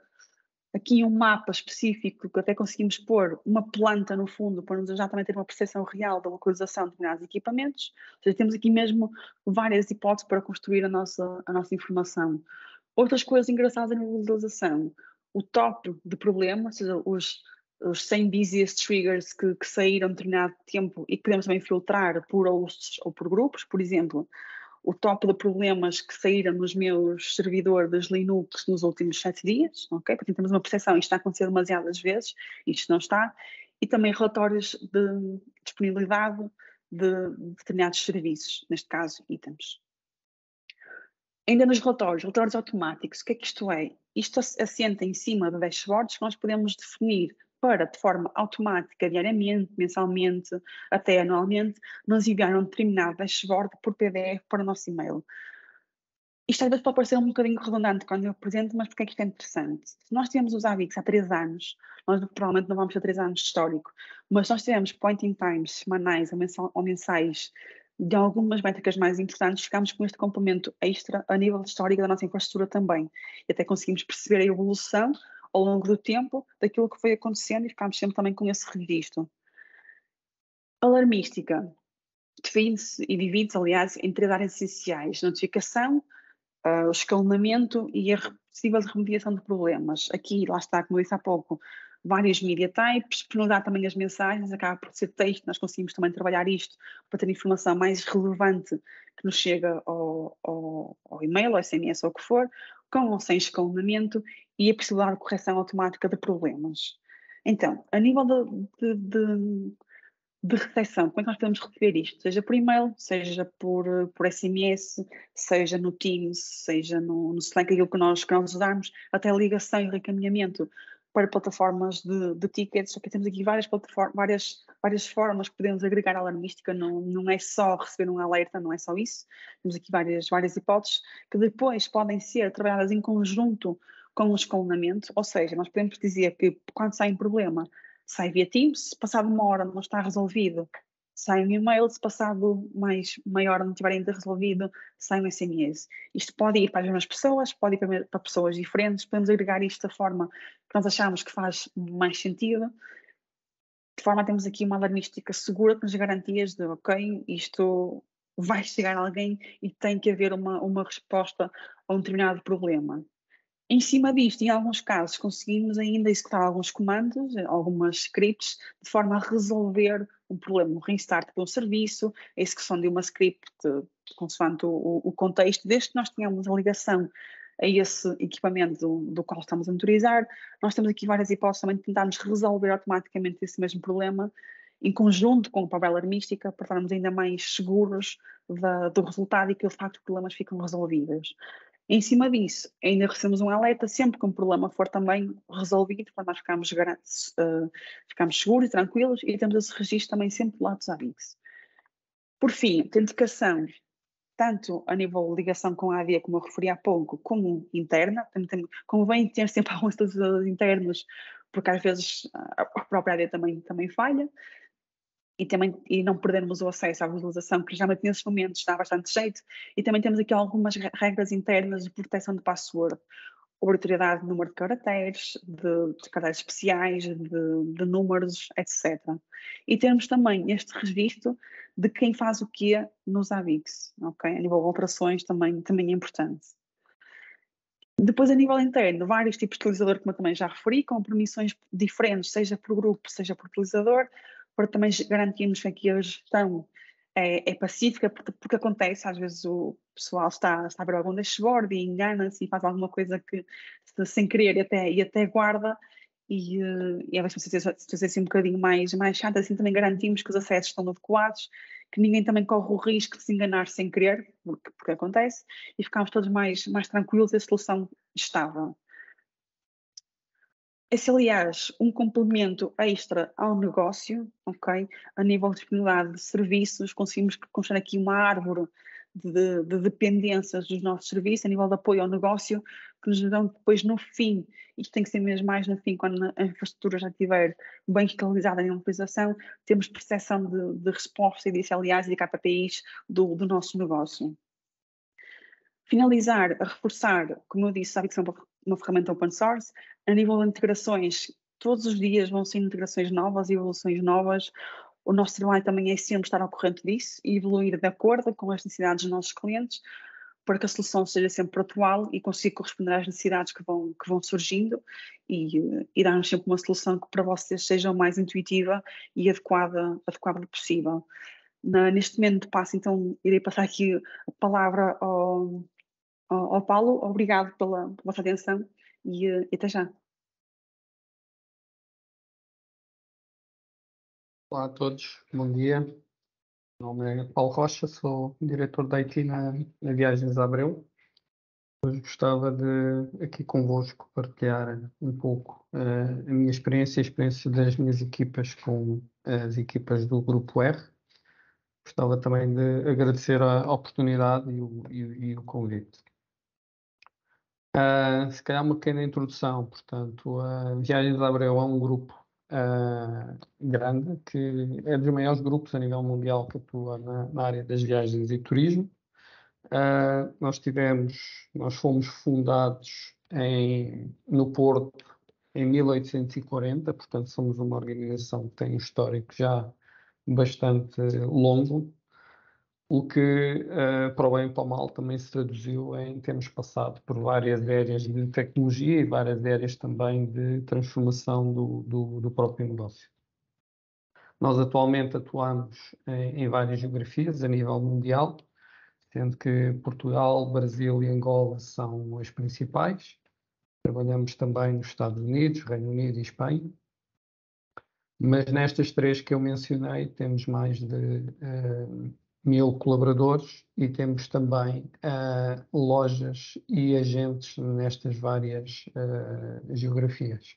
Aqui um mapa específico que até conseguimos pôr uma planta no fundo para nos ajudar também a ter uma percepção real da localização de determinados equipamentos. Ou seja, temos aqui mesmo várias hipóteses para construir a nossa informação. Outras coisas engraçadas na visualização. O top de problema, ou seja, os 100 busiest triggers que saíram em determinado tempo e que podemos também filtrar por hosts ou por grupos, por exemplo. O top de problemas que saíram nos meus servidores Linux nos últimos 7 dias, ok? Porque temos uma percepção, isto está a acontecer demasiadas vezes, isto não está. E também relatórios de disponibilidade de determinados serviços, neste caso, itens. Ainda nos relatórios automáticos, o que é que isto é? Isto assenta em cima de dashboards que nós podemos definir para, de forma automática, diariamente, mensalmente, até anualmente, nos enviar um determinado dashboard por PDF para o nosso e-mail. Isto às vezes pode parecer um bocadinho redundante quando eu apresento, mas porque é que isto é interessante? Se nós tivemos os Zabbix há 3 anos, nós provavelmente não vamos ter 3 anos de histórico, mas se nós tivemos point in times semanais ou mensais de algumas métricas mais importantes, ficamos com este complemento extra a nível histórico da nossa infraestrutura também. E até conseguimos perceber a evolução ao longo do tempo daquilo que foi acontecendo e ficámos sempre também com esse registro. Alarmística define-se e divide-se, aliás, em 3 áreas essenciais: notificação, o escalonamento e a possível remediação de problemas. Aqui, lá está, como eu disse há pouco, vários media types, penalizar também as mensagens, acaba por ser texto, nós conseguimos também trabalhar isto para ter informação mais relevante que nos chega ao e-mail, ao SMS ou o que for, com ou sem escalonamento e a possibilidade de correção automática de problemas. Então, a nível de recepção, como é que nós podemos receber isto? Seja por e-mail, seja por SMS, seja no Teams, seja no Slack, aquilo que nós usarmos, até ligação e reencaminhamento para plataformas de tickets. Só que temos aqui várias formas que podemos agregar à alarmística, não é só receber um alerta, não é só isso. Temos aqui várias hipóteses que depois podem ser trabalhadas em conjunto com o escalonamento, ou seja, nós podemos dizer que quando sai um problema, sai via Teams, se passado 1 hora não está resolvido, sai um e-mail, se passado meia hora não estiver ainda resolvido, sai um SMS. Isto pode ir para as mesmas pessoas, pode ir para pessoas diferentes, podemos agregar isto da forma que nós achamos que faz mais sentido, de forma a termos aqui uma alarmística segura, com as garantias de, ok, isto vai chegar a alguém e tem que haver uma resposta a um determinado problema. Em cima disto, em alguns casos, conseguimos ainda executar alguns comandos, algumas scripts, de forma a resolver um problema, um restart de um serviço, a execução de uma script, consoante o contexto. Desde que nós tenhamos a ligação a esse equipamento do qual estamos a monitorizar, nós temos aqui várias hipóteses também de tentarmos resolver automaticamente esse mesmo problema, em conjunto com a própria alarmística, para estarmos ainda mais seguros do resultado e que, de facto, os problemas ficam resolvidos. Em cima disso, ainda recebemos um alerta sempre que um problema for também resolvido, para nós ficarmos seguros e tranquilos e temos esse registro também sempre do lado dos Zabbix. Por fim, autenticação, tanto a nível de ligação com a AD, como eu referi há pouco, como interna. Convém ter sempre alguns utilizadores internos, porque às vezes a própria AD também falha. E não perdermos o acesso à visualização, que geralmente nesses momentos dá bastante jeito. E também temos aqui algumas regras internas de proteção de password, obrigatoriedade de número de caracteres, de caracteres especiais, de números, etc. E temos também este registro de quem faz o quê nos Zabbix, ok? A nível de alterações também é importante. Depois, a nível interno, vários tipos de utilizador, como eu também já referi, com permissões diferentes, seja por grupo, seja por utilizador, para também garantirmos que aqui a gestão é pacífica, porque acontece, às vezes o pessoal está a ver algum dashboard e engana-se e faz alguma coisa que sem querer e até guarda, e às vezes situações assim um bocadinho mais chata, assim também garantimos que os acessos estão adequados, que ninguém também corre o risco de se enganar sem querer, porque acontece, e ficamos todos mais tranquilos e a solução estável. Esse, aliás, um complemento extra ao negócio, ok? A nível de disponibilidade de serviços, conseguimos construir aqui uma árvore de dependências dos nossos serviços, a nível de apoio ao negócio, que nos dão depois no fim, isto tem que ser mesmo mais no fim, quando a infraestrutura já estiver bem localizada em utilização, temos percepção de resposta e de SLAs e de KPIs do nosso negócio. Finalizar, a reforçar, como eu disse, sabe que são uma ferramenta open source, a nível de integrações, todos os dias vão ser integrações novas e evoluções novas. O nosso trabalho também é sempre estar ao corrente disso e evoluir de acordo com as necessidades dos nossos clientes, para que a solução seja sempre atual e consiga corresponder às necessidades que vão surgindo e dar-nos sempre uma solução que para vocês seja o mais intuitiva e adequada possível. Neste momento irei passar aqui a palavra ao Paulo. Obrigado pela vossa atenção e até já. Olá a todos, bom dia. Meu nome é Paulo Rocha, sou diretor da IT na Viagens Abreu. Hoje gostava de aqui convosco partilhar um pouco a minha experiência e a experiência das minhas equipas com as equipas do Grupo R. Gostava também de agradecer a oportunidade e o convite. Se calhar uma pequena introdução, portanto, a Viagens Abreu é um grupo grande, que é dos maiores grupos a nível mundial que atua na área das viagens e turismo. Nós fomos fundados no Porto em 1840, portanto somos uma organização que tem um histórico já bastante longo, o que, para o bem e para o mal, também se traduziu em termos passado por várias áreas de tecnologia e várias áreas também de transformação do próprio negócio. Nós atualmente atuamos em várias geografias a nível mundial, sendo que Portugal, Brasil e Angola são as principais. Trabalhamos também nos Estados Unidos, Reino Unido e Espanha. Mas nestas três que eu mencionei, temos mais de 1000 colaboradores e temos também lojas e agentes nestas várias geografias.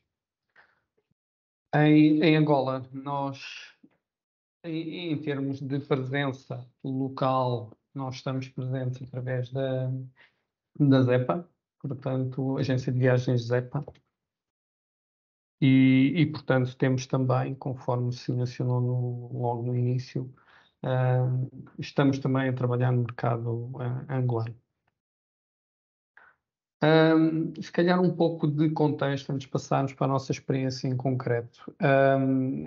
Em Angola, nós, em termos de presença local, nós estamos presentes através da ZEPA, portanto, Agência de Viagens ZEPA. Portanto, temos também, conforme se mencionou logo no início, estamos também a trabalhar no mercado angolano. Se calhar um pouco de contexto antes de passarmos para a nossa experiência em concreto.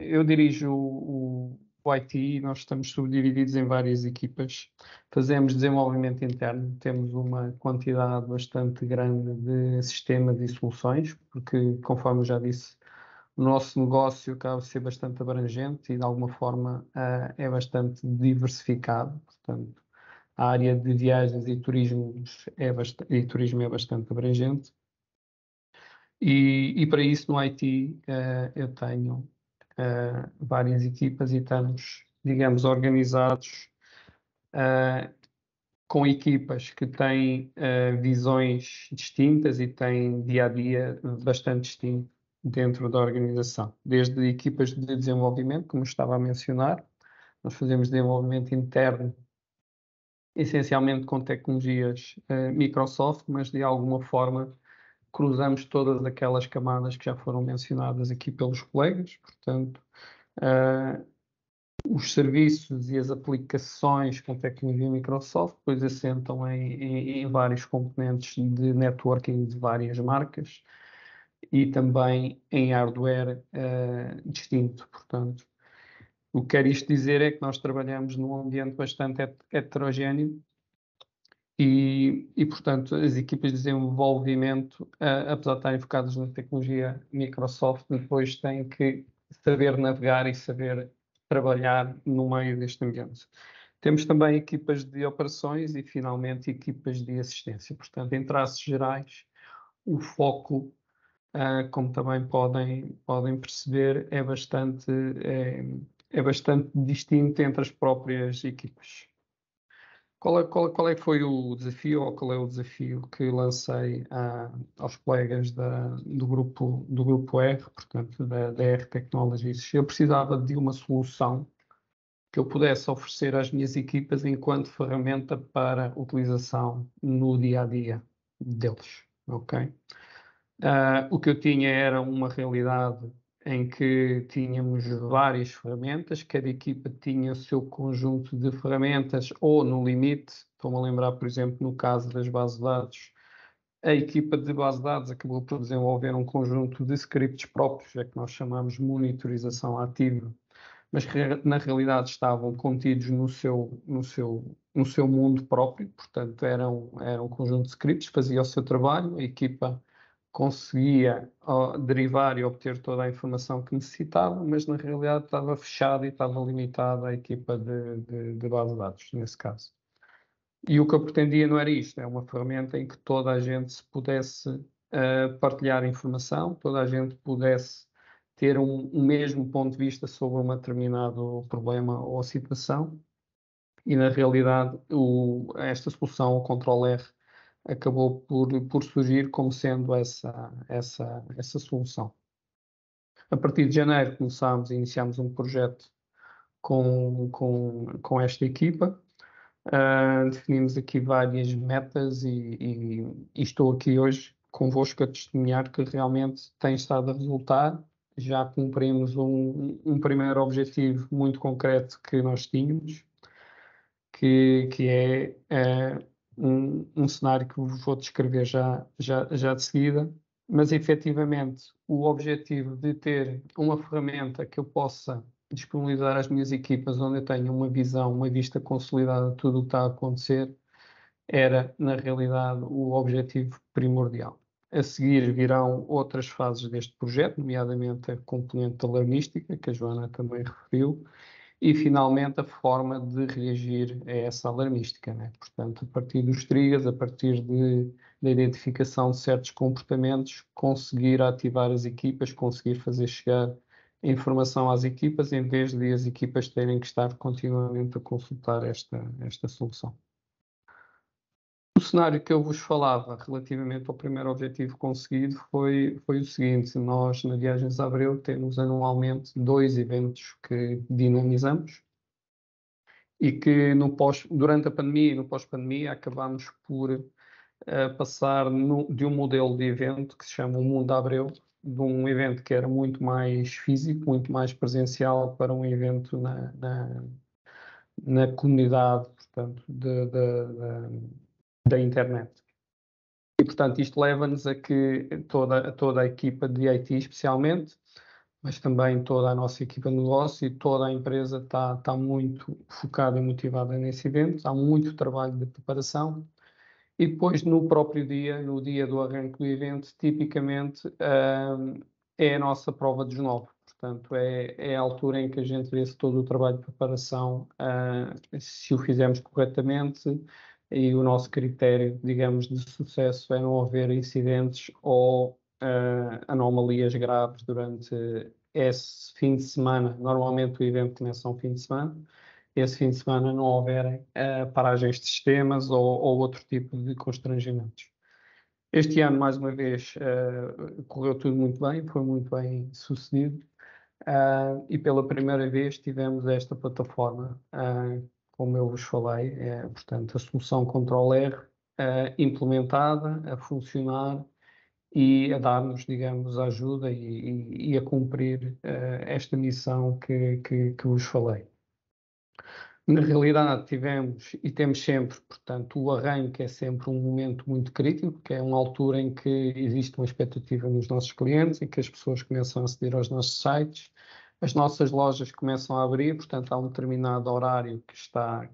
Eu dirijo o IT, nós estamos subdivididos em várias equipas, fazemos desenvolvimento interno, temos uma quantidade bastante grande de sistemas e soluções, porque, conforme já disse, o nosso negócio acaba de ser bastante abrangente e, de alguma forma, é bastante diversificado. Portanto, a área de viagens e turismo é bastante abrangente. E para isso, no IT, eu tenho várias equipas e estamos, digamos, organizados com equipas que têm visões distintas e têm dia-a-dia bastante distinto dentro da organização. Desde equipas de desenvolvimento, como estava a mencionar, nós fazemos desenvolvimento interno, essencialmente com tecnologias Microsoft, mas de alguma forma cruzamos todas aquelas camadas que já foram mencionadas aqui pelos colegas. Portanto, os serviços e as aplicações com tecnologia Microsoft depois assentam em vários componentes de networking de várias marcas e também em hardware distinto. Portanto, o que quer isto dizer é que nós trabalhamos num ambiente bastante heterogéneo portanto, as equipas de desenvolvimento, apesar de estarem focadas na tecnologia Microsoft, depois têm que saber navegar e saber trabalhar no meio deste ambiente. Temos também equipas de operações e, finalmente, equipas de assistência. Portanto, em traços gerais, o foco, como também podem perceber, é bastante distinto entre as próprias equipas. Qual é que foi o desafio, ou qual é o desafio que lancei aos colegas do grupo R, portanto, da R Technologies? Eu precisava de uma solução que eu pudesse oferecer às minhas equipas enquanto ferramenta para utilização no dia a dia deles, ok? O que eu tinha era uma realidade em que tínhamos várias ferramentas, cada equipa tinha o seu conjunto de ferramentas, ou no limite, estou-me a lembrar, por exemplo, no caso das bases de dados, a equipa de base de dados acabou por desenvolver um conjunto de scripts próprios, é que nós chamamos de monitorização ativa, mas que na realidade estavam contidos no seu mundo próprio, portanto era um conjunto de scripts, fazia o seu trabalho, a equipa conseguia derivar e obter toda a informação que necessitava, mas na realidade estava fechada e estava limitada à equipa de base de dados, nesse caso. E o que eu pretendia não era isto, é uma ferramenta em que toda a gente se pudesse partilhar informação, toda a gente pudesse ter um mesmo ponto de vista sobre um determinado problema ou situação, e na realidade esta solução, o Control-R, acabou por surgir como sendo essa solução. A partir de janeiro iniciámos um projeto com esta equipa, definimos aqui várias metas e estou aqui hoje convosco a testemunhar que realmente tem estado a resultar. Já cumprimos um primeiro objetivo muito concreto que nós tínhamos, que é um cenário que vos vou descrever já de seguida, mas efetivamente o objetivo de ter uma ferramenta que eu possa disponibilizar às minhas equipas, onde eu tenho uma visão, uma vista consolidada de tudo o que está a acontecer, era na realidade o objetivo primordial. A seguir virão outras fases deste projeto, nomeadamente a componente alarmística, que a Joana também referiu, e finalmente a forma de reagir a essa alarmística, né? Portanto, a partir dos triggers, a partir da identificação de certos comportamentos, conseguir ativar as equipas, conseguir fazer chegar a informação às equipas, em vez de as equipas terem que estar continuamente a consultar esta solução. O cenário que eu vos falava relativamente ao primeiro objetivo conseguido foi o seguinte: nós na Viagens a Abreu temos anualmente 2 eventos que dinamizamos e que durante a pandemia e no pós-pandemia acabámos por passar de um modelo de evento que se chama o Mundo Abreu, de um evento que era muito mais físico, muito mais presencial, para um evento na comunidade, portanto, da internet. E, portanto, isto leva-nos a que toda a equipa de IT, especialmente, mas também toda a nossa equipa de negócio e toda a empresa está muito focada e motivada nesse evento. Há muito trabalho de preparação. E depois, no próprio dia, no dia do arranque do evento, tipicamente é a nossa prova dos 9. Portanto, é a altura em que a gente vê se todo o trabalho de preparação, se o fizemos corretamente, e o nosso critério, digamos, de sucesso é não haver incidentes ou anomalias graves durante esse fim de semana. Normalmente o evento começa um fim de semana. Esse fim de semana não houverem paragens de sistemas ou outro tipo de constrangimentos. Este ano, mais uma vez, correu tudo muito bem, foi muito bem sucedido, e pela primeira vez tivemos esta plataforma, como eu vos falei, portanto, a solução Control-R implementada, a funcionar e a dar-nos, digamos, a ajuda e a cumprir esta missão que vos falei. Na realidade, tivemos e temos sempre, portanto, o arranque é sempre um momento muito crítico, que é uma altura em que existe uma expectativa nos nossos clientes, em que as pessoas começam a aceder aos nossos sites, as nossas lojas começam a abrir, portanto, há um determinado horário que está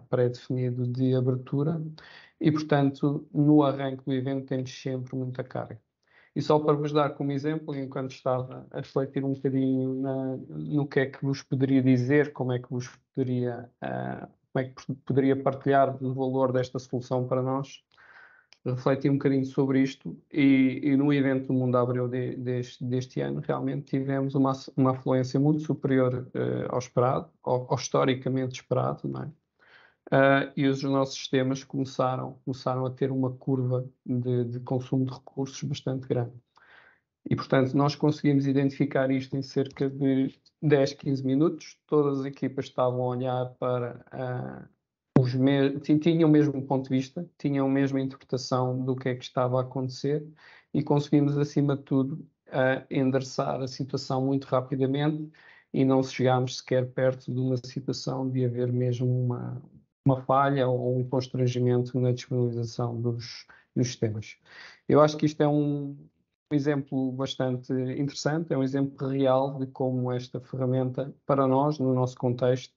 pré-definido de abertura e, portanto, no arranque do evento temos sempre muita carga. E só para vos dar como exemplo, enquanto estava a refletir um bocadinho no que é que vos poderia dizer, como é que poderia partilhar o valor desta solução para nós, refleti um bocadinho sobre isto e no evento do Mundo Abreu deste ano realmente tivemos uma afluência muito superior ao esperado, ao historicamente esperado, não é? e os nossos sistemas começaram a ter uma curva de consumo de recursos bastante grande. E, portanto, nós conseguimos identificar isto em cerca de 10, 15 minutos. Todas as equipas estavam a olhar para tinham o mesmo ponto de vista, tinham a mesma interpretação do que é que estava a acontecer e conseguimos, acima de tudo, endereçar a situação muito rapidamente e não chegámos sequer perto de uma situação de haver mesmo uma falha ou um constrangimento na disponibilização dos sistemas. Eu acho que isto é um exemplo bastante interessante, é um exemplo real de como esta ferramenta, para nós, no nosso contexto,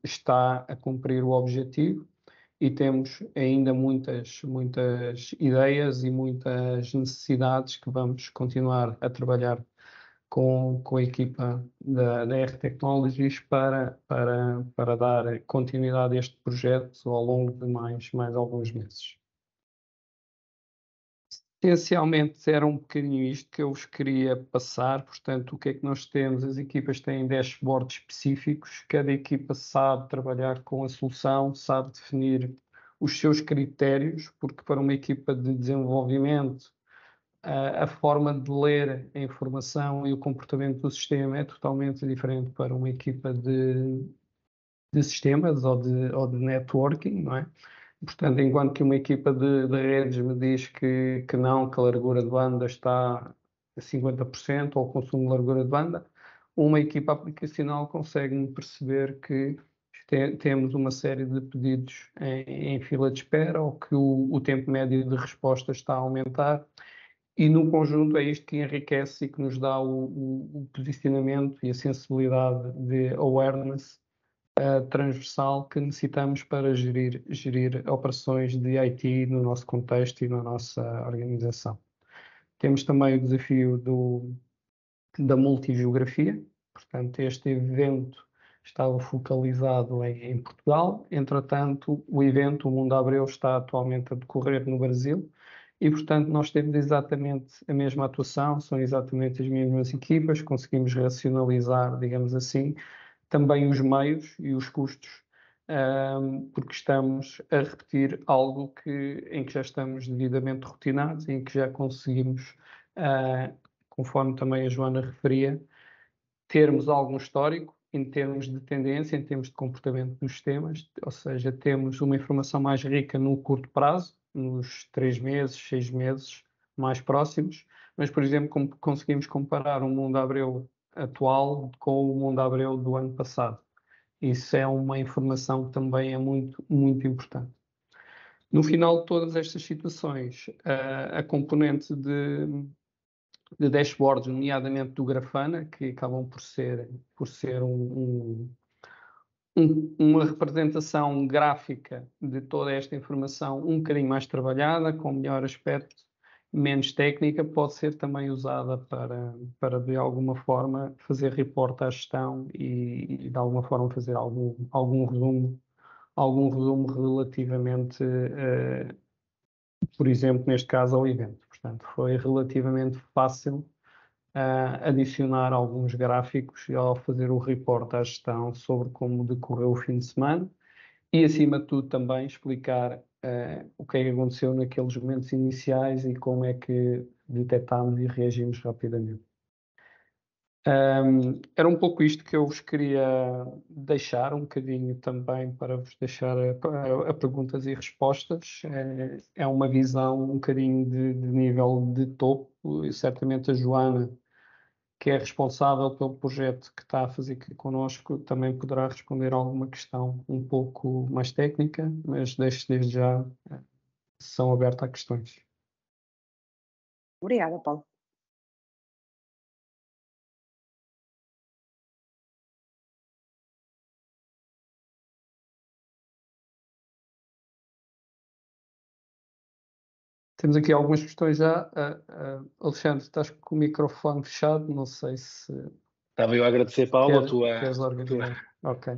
está a cumprir o objetivo e temos ainda muitas ideias e muitas necessidades que vamos continuar a trabalhar com a equipa da R Technologies para dar continuidade a este projeto ao longo de mais alguns meses. Essencialmente era um bocadinho isto que eu vos queria passar. Portanto, o que é que nós temos? As equipas têm dashboards específicos, cada equipa sabe trabalhar com a solução, sabe definir os seus critérios, porque para uma equipa de desenvolvimento, a forma de ler a informação e o comportamento do sistema é totalmente diferente para uma equipa de sistemas ou de networking, não é? Portanto, enquanto que uma equipa de redes me diz que não, que a largura de banda está a 50% ou o consumo de largura de banda, uma equipa aplicacional consegue perceber que temos uma série de pedidos em fila de espera ou que o tempo médio de resposta está a aumentar. E no conjunto é isto que enriquece e que nos dá o posicionamento e a sensibilidade de awareness transversal que necessitamos para gerir operações de IT no nosso contexto e na nossa organização. Temos também o desafio da multigeografia, portanto, este evento estava focalizado em Portugal, entretanto, o evento, o Mundo Abreu, está atualmente a decorrer no Brasil e, portanto, nós temos exatamente a mesma atuação, são exatamente as mesmas equipas, conseguimos racionalizar, digamos assim, também os meios e os custos, porque estamos a repetir algo em que já estamos devidamente rotinados e em que já conseguimos, conforme também a Joana referia, termos algum histórico em termos de tendência, em termos de comportamento dos sistemas, ou seja, temos uma informação mais rica no curto prazo, nos 3 meses, 6 meses mais próximos, mas, por exemplo, como conseguimos comparar o Mundo Abreu atual com o Mundo Abreu do ano passado. Isso é uma informação que também é muito, muito importante. No final de todas estas situações, a componente de dashboards, nomeadamente do Grafana, que acabam por ser uma representação gráfica de toda esta informação um bocadinho mais trabalhada, com melhor aspecto, menos técnica, pode ser também usada para de alguma forma fazer reporte à gestão e de alguma forma fazer algum resumo relativamente, por exemplo, neste caso ao evento. Portanto, foi relativamente fácil adicionar alguns gráficos ao fazer o reporte à gestão sobre como decorreu o fim de semana e, acima de tudo, também explicar o que é que aconteceu naqueles momentos iniciais e como é que detectámos e reagimos rapidamente. Era um pouco isto que eu vos queria deixar, um bocadinho também para vos deixar a perguntas e respostas. É uma visão um bocadinho de nível de topo, e certamente a Joana, que é responsável pelo projeto que está a fazer aqui connosco, também poderá responder a alguma questão um pouco mais técnica, mas deixo desde já a sessão aberta a questões. Obrigada, Paulo. Temos aqui algumas questões já. Alexandre, estás com o microfone fechado, não sei se... Estava eu a agradecer, Paulo, queres organizar. Ok,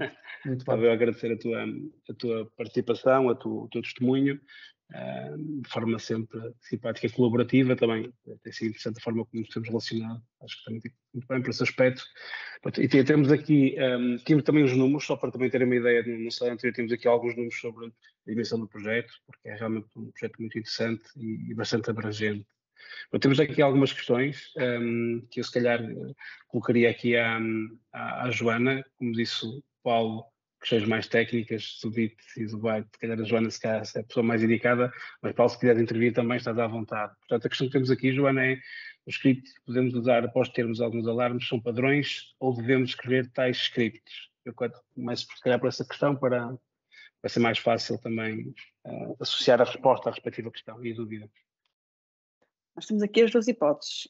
muito Estava bem. eu a agradecer a tua participação, o teu testemunho. de forma sempre simpática e colaborativa também. Tem sido interessante a forma como nos temos relacionado. Acho que também tem muito bem por esse aspecto. E temos aqui, temos também os números, só para também terem uma ideia, no slide anterior temos aqui alguns números sobre a dimensão do projeto, porque é realmente um projeto muito interessante e bastante abrangente. Temos aqui algumas questões que eu se calhar colocaria aqui à Joana, como disse o Paulo, questões mais técnicas do bit e do byte, se calhar a Joana se calhar é a pessoa mais indicada, mas Paulo, se quiser intervir também estás à vontade. Portanto, a questão que temos aqui, Joana, é os scripts que podemos usar após termos alguns alarmes são padrões ou devemos escrever tais scripts? Eu começo se calhar por essa questão para ser mais fácil também associar a resposta à respectiva questão e dúvida. Nós temos aqui as duas hipóteses.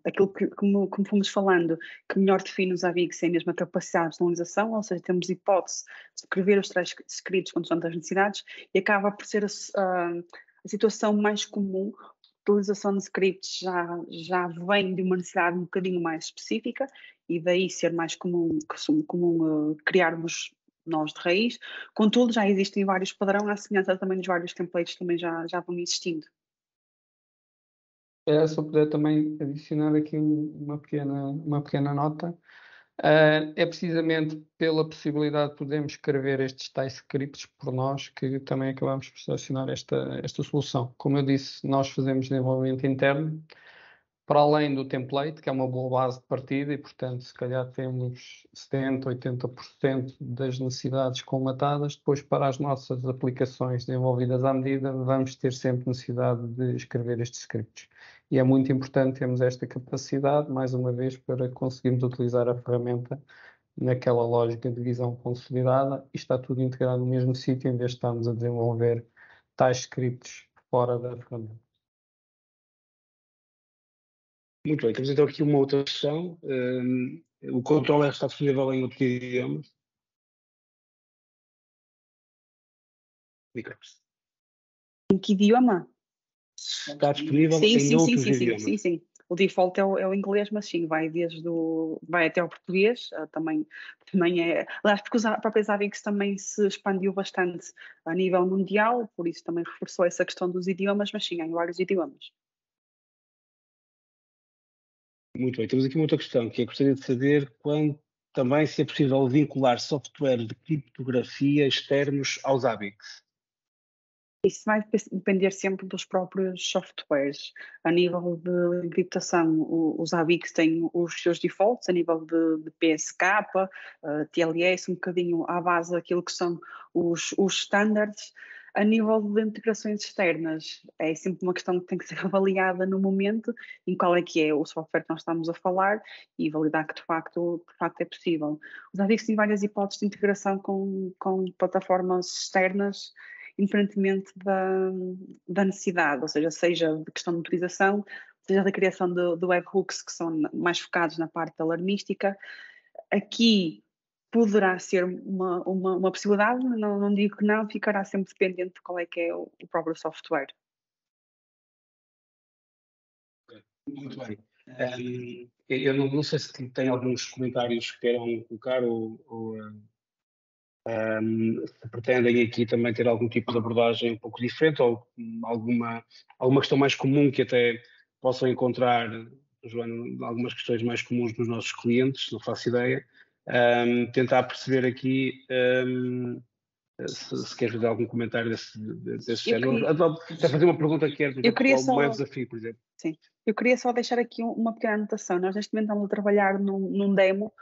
Aquilo que, como fomos falando, que melhor define os AVIX é a mesma capacidade de analisação, ou seja, temos hipótese de escrever os tais scripts consoante as necessidades, e acaba por ser a situação mais comum. A utilização de scripts já vem de uma necessidade um bocadinho mais específica, e daí ser mais comum criarmos nós de raiz. Contudo, já existem vários padrões, à semelhança também dos vários templates também já vão existindo. Se eu puder também adicionar aqui uma pequena nota, é precisamente pela possibilidade de podermos escrever estes tais scripts por nós que também acabamos por selecionar esta solução. Como eu disse, nós fazemos desenvolvimento interno, para além do template, que é uma boa base de partida e, portanto, se calhar temos 70%, 80% das necessidades colmatadas. Depois, para as nossas aplicações desenvolvidas à medida, vamos ter sempre necessidade de escrever estes scripts. E é muito importante termos esta capacidade, mais uma vez, para conseguirmos utilizar a ferramenta naquela lógica de visão consolidada e está tudo integrado no mesmo sítio, em vez de estarmos a desenvolver tais scripts fora da ferramenta. Muito bem, temos então aqui uma outra questão. O controller está disponível em outros idiomas? Em que idioma? Está disponível em outros idiomas? Sim. O default é o inglês, mas sim, vai até ao português, também é... Aliás, porque os próprios AVIX também se expandiu bastante a nível mundial, por isso também reforçou essa questão dos idiomas, mas sim, em vários idiomas. Muito bem, temos aqui uma outra questão, que gostaria de saber também se é possível vincular software de criptografia externos aos AVIX. Isso vai depender sempre dos próprios softwares. A nível de encriptação, os AVIX têm os seus defaults, a nível de PSK, TLS, um bocadinho à base daquilo que são os standards. A nível de integrações externas, é sempre uma questão que tem que ser avaliada no momento, em qual é que é o software que nós estamos a falar e validar que de facto é possível. Os AVIX têm várias hipóteses de integração com plataformas externas, independentemente da necessidade, ou seja de questão de utilização, seja da criação de webhooks que são mais focados na parte alarmística. Aqui poderá ser uma possibilidade, não digo que não, ficará sempre dependente de qual é que é o próprio software. Muito bem. Eu não sei se tem alguns comentários que queiram colocar ou se pretendem aqui também ter algum tipo de abordagem um pouco diferente ou alguma questão mais comum que até possam encontrar, Joana, algumas questões mais comuns dos nossos clientes, não faço ideia. Tentar perceber aqui se queres fazer algum comentário desse género. Até fazer uma pergunta que é um maior desafio, por exemplo. Sim, eu queria só deixar aqui uma pequena anotação. Nós neste momento estamos a trabalhar num demo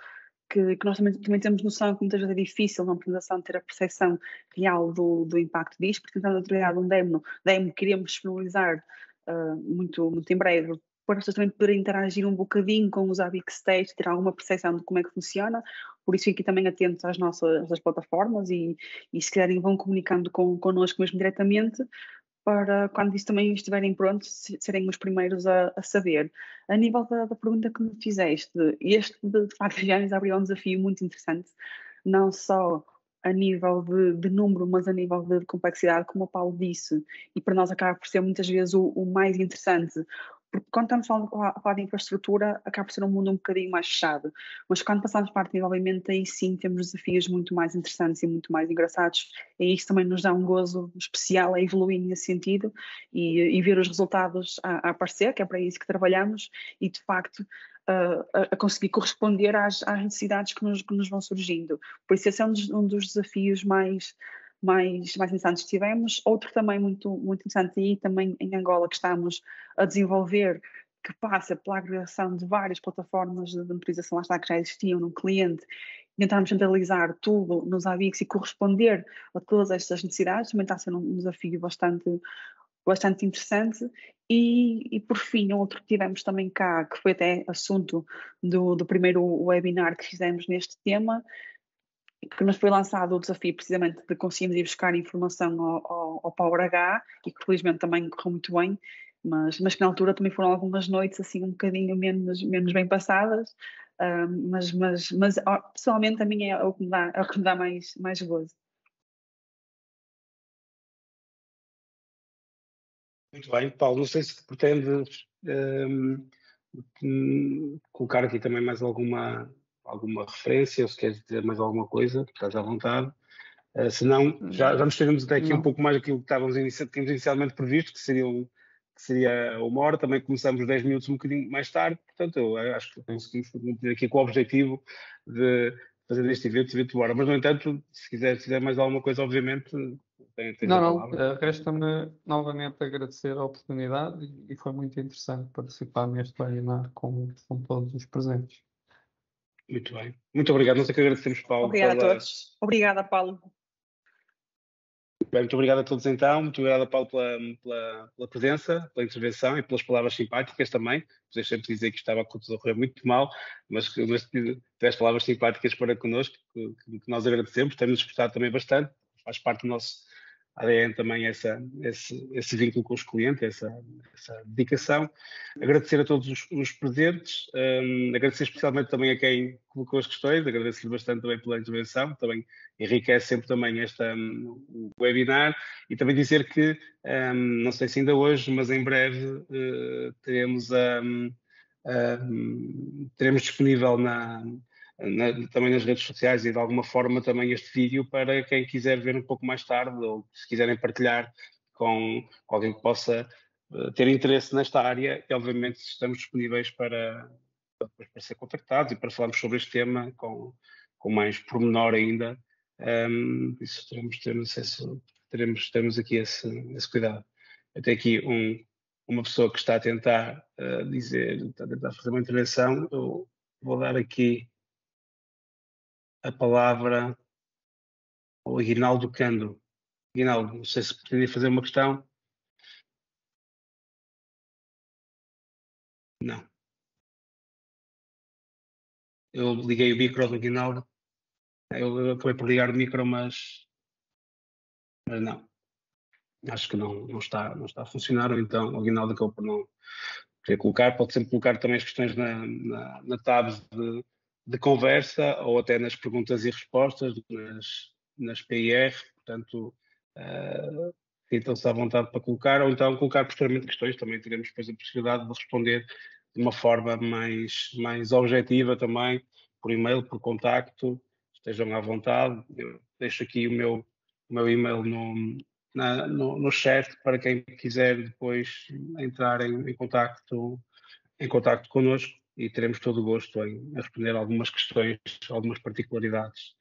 que nós também temos noção que muitas vezes é difícil na apresentação ter a percepção real do impacto disto, porque estamos a trabalhar num demo que queremos disponibilizar muito em breve, para vocês também poderem interagir um bocadinho com os AVIX Stage, ter alguma percepção de como é que funciona. Por isso fiquem também atentos às nossas plataformas e se quiserem vão comunicando connosco mesmo diretamente, para quando isso também estiverem prontos, serem os primeiros a saber. A nível da pergunta que me fizeste, este de facto já nos abriu um desafio muito interessante, não só a nível de número, mas a nível de complexidade, como o Paulo disse, e para nós acaba por ser muitas vezes o mais interessante, Porque quando estamos a falar de infraestrutura, acaba por ser um mundo um bocadinho mais fechado. Mas quando passamos para a parte de desenvolvimento, aí sim temos desafios muito mais interessantes e muito mais engraçados. E isso também nos dá um gozo especial a evoluir nesse sentido e ver os resultados a aparecer, que é para isso que trabalhamos, e de facto a conseguir corresponder às necessidades que nos vão surgindo. Por isso esse é um dos desafios mais interessantes que tivemos. Outro também muito interessante, e também em Angola, que estamos a desenvolver, que passa pela agregação de várias plataformas de monitorização, lá está, que já existiam no cliente, tentarmos centralizar tudo nos ABICs e corresponder a todas estas necessidades, também está a ser um desafio bastante interessante. E por fim, outro que tivemos também cá, que foi até assunto do primeiro webinar que fizemos neste tema, que nos foi lançado o desafio precisamente de conseguirmos ir buscar informação ao Power H, e que felizmente também correu muito bem, mas que na altura também foram algumas noites assim um bocadinho menos bem passadas, mas pessoalmente a mim é o que me dá mais gozo. Muito bem, Paulo, não sei se pretendes colocar aqui também mais alguma referência, ou se queres dizer mais alguma coisa, estás à vontade. Se não, já nos estendemos até aqui um pouco mais daquilo que tínhamos inicialmente previsto, que seria 1 hora. Também começamos 10 minutos um bocadinho mais tarde, portanto eu acho que conseguimos cumprir aqui com o objetivo de fazer deste evento 1 hora. Mas, no entanto, se quiser mais alguma coisa, obviamente, tens a palavra. Resta-me novamente agradecer a oportunidade e foi muito interessante participar neste webinar com todos os presentes. Muito bem. Muito obrigado. Nós é que agradecemos, Paulo. Obrigada a todos. Obrigada, Paulo. Bem, muito obrigado a todos então, muito obrigado, Paulo, pela presença, pela intervenção e pelas palavras simpáticas também. Podes sempre dizer que estava a correr muito mal, mas tiveste palavras simpáticas para connosco, que nós agradecemos, temos escutado também bastante, faz parte do nosso ADN também esse vínculo com os clientes, essa dedicação. Agradecer a todos os presentes, agradecer especialmente também a quem colocou as questões, agradecer bastante também pela intervenção, também enriquece sempre também o webinar, e também dizer que, não sei se ainda hoje, mas em breve teremos disponível também nas redes sociais e de alguma forma também este vídeo para quem quiser ver um pouco mais tarde, ou se quiserem partilhar com alguém que possa ter interesse nesta área, e obviamente estamos disponíveis para ser contactados e para falarmos sobre este tema com mais pormenor ainda. Isso teremos aqui esse cuidado. Eu tenho aqui uma pessoa que está a tentar fazer uma intervenção. Eu vou dar aqui a palavra ao Aguinaldo Cando. Aguinaldo, não sei se pretendia fazer uma questão. Não. Eu liguei o micro do Aguinaldo. Eu acabei por ligar o micro, mas não. Acho que não está a funcionar, ou então o Aguinaldo acabou por não querer colocar. Pode sempre colocar também as questões na tab de conversa, ou até nas perguntas e respostas, nas PIR, portanto, sintam-se à vontade para colocar, ou então colocar posteriormente questões. Também teremos depois a possibilidade de responder de uma forma mais objetiva também, por e-mail, por contacto. Estejam à vontade. Eu deixo aqui o meu e-mail no chat para quem quiser depois entrar em contacto connosco, e teremos todo o gosto em responder algumas questões, algumas particularidades.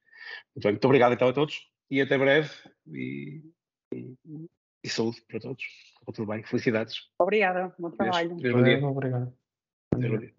Muito obrigado então a todos e até breve, e saúde para todos. Tudo bem, felicidades. Obrigada, bom trabalho. Bom dia. Obrigado. Bom dia.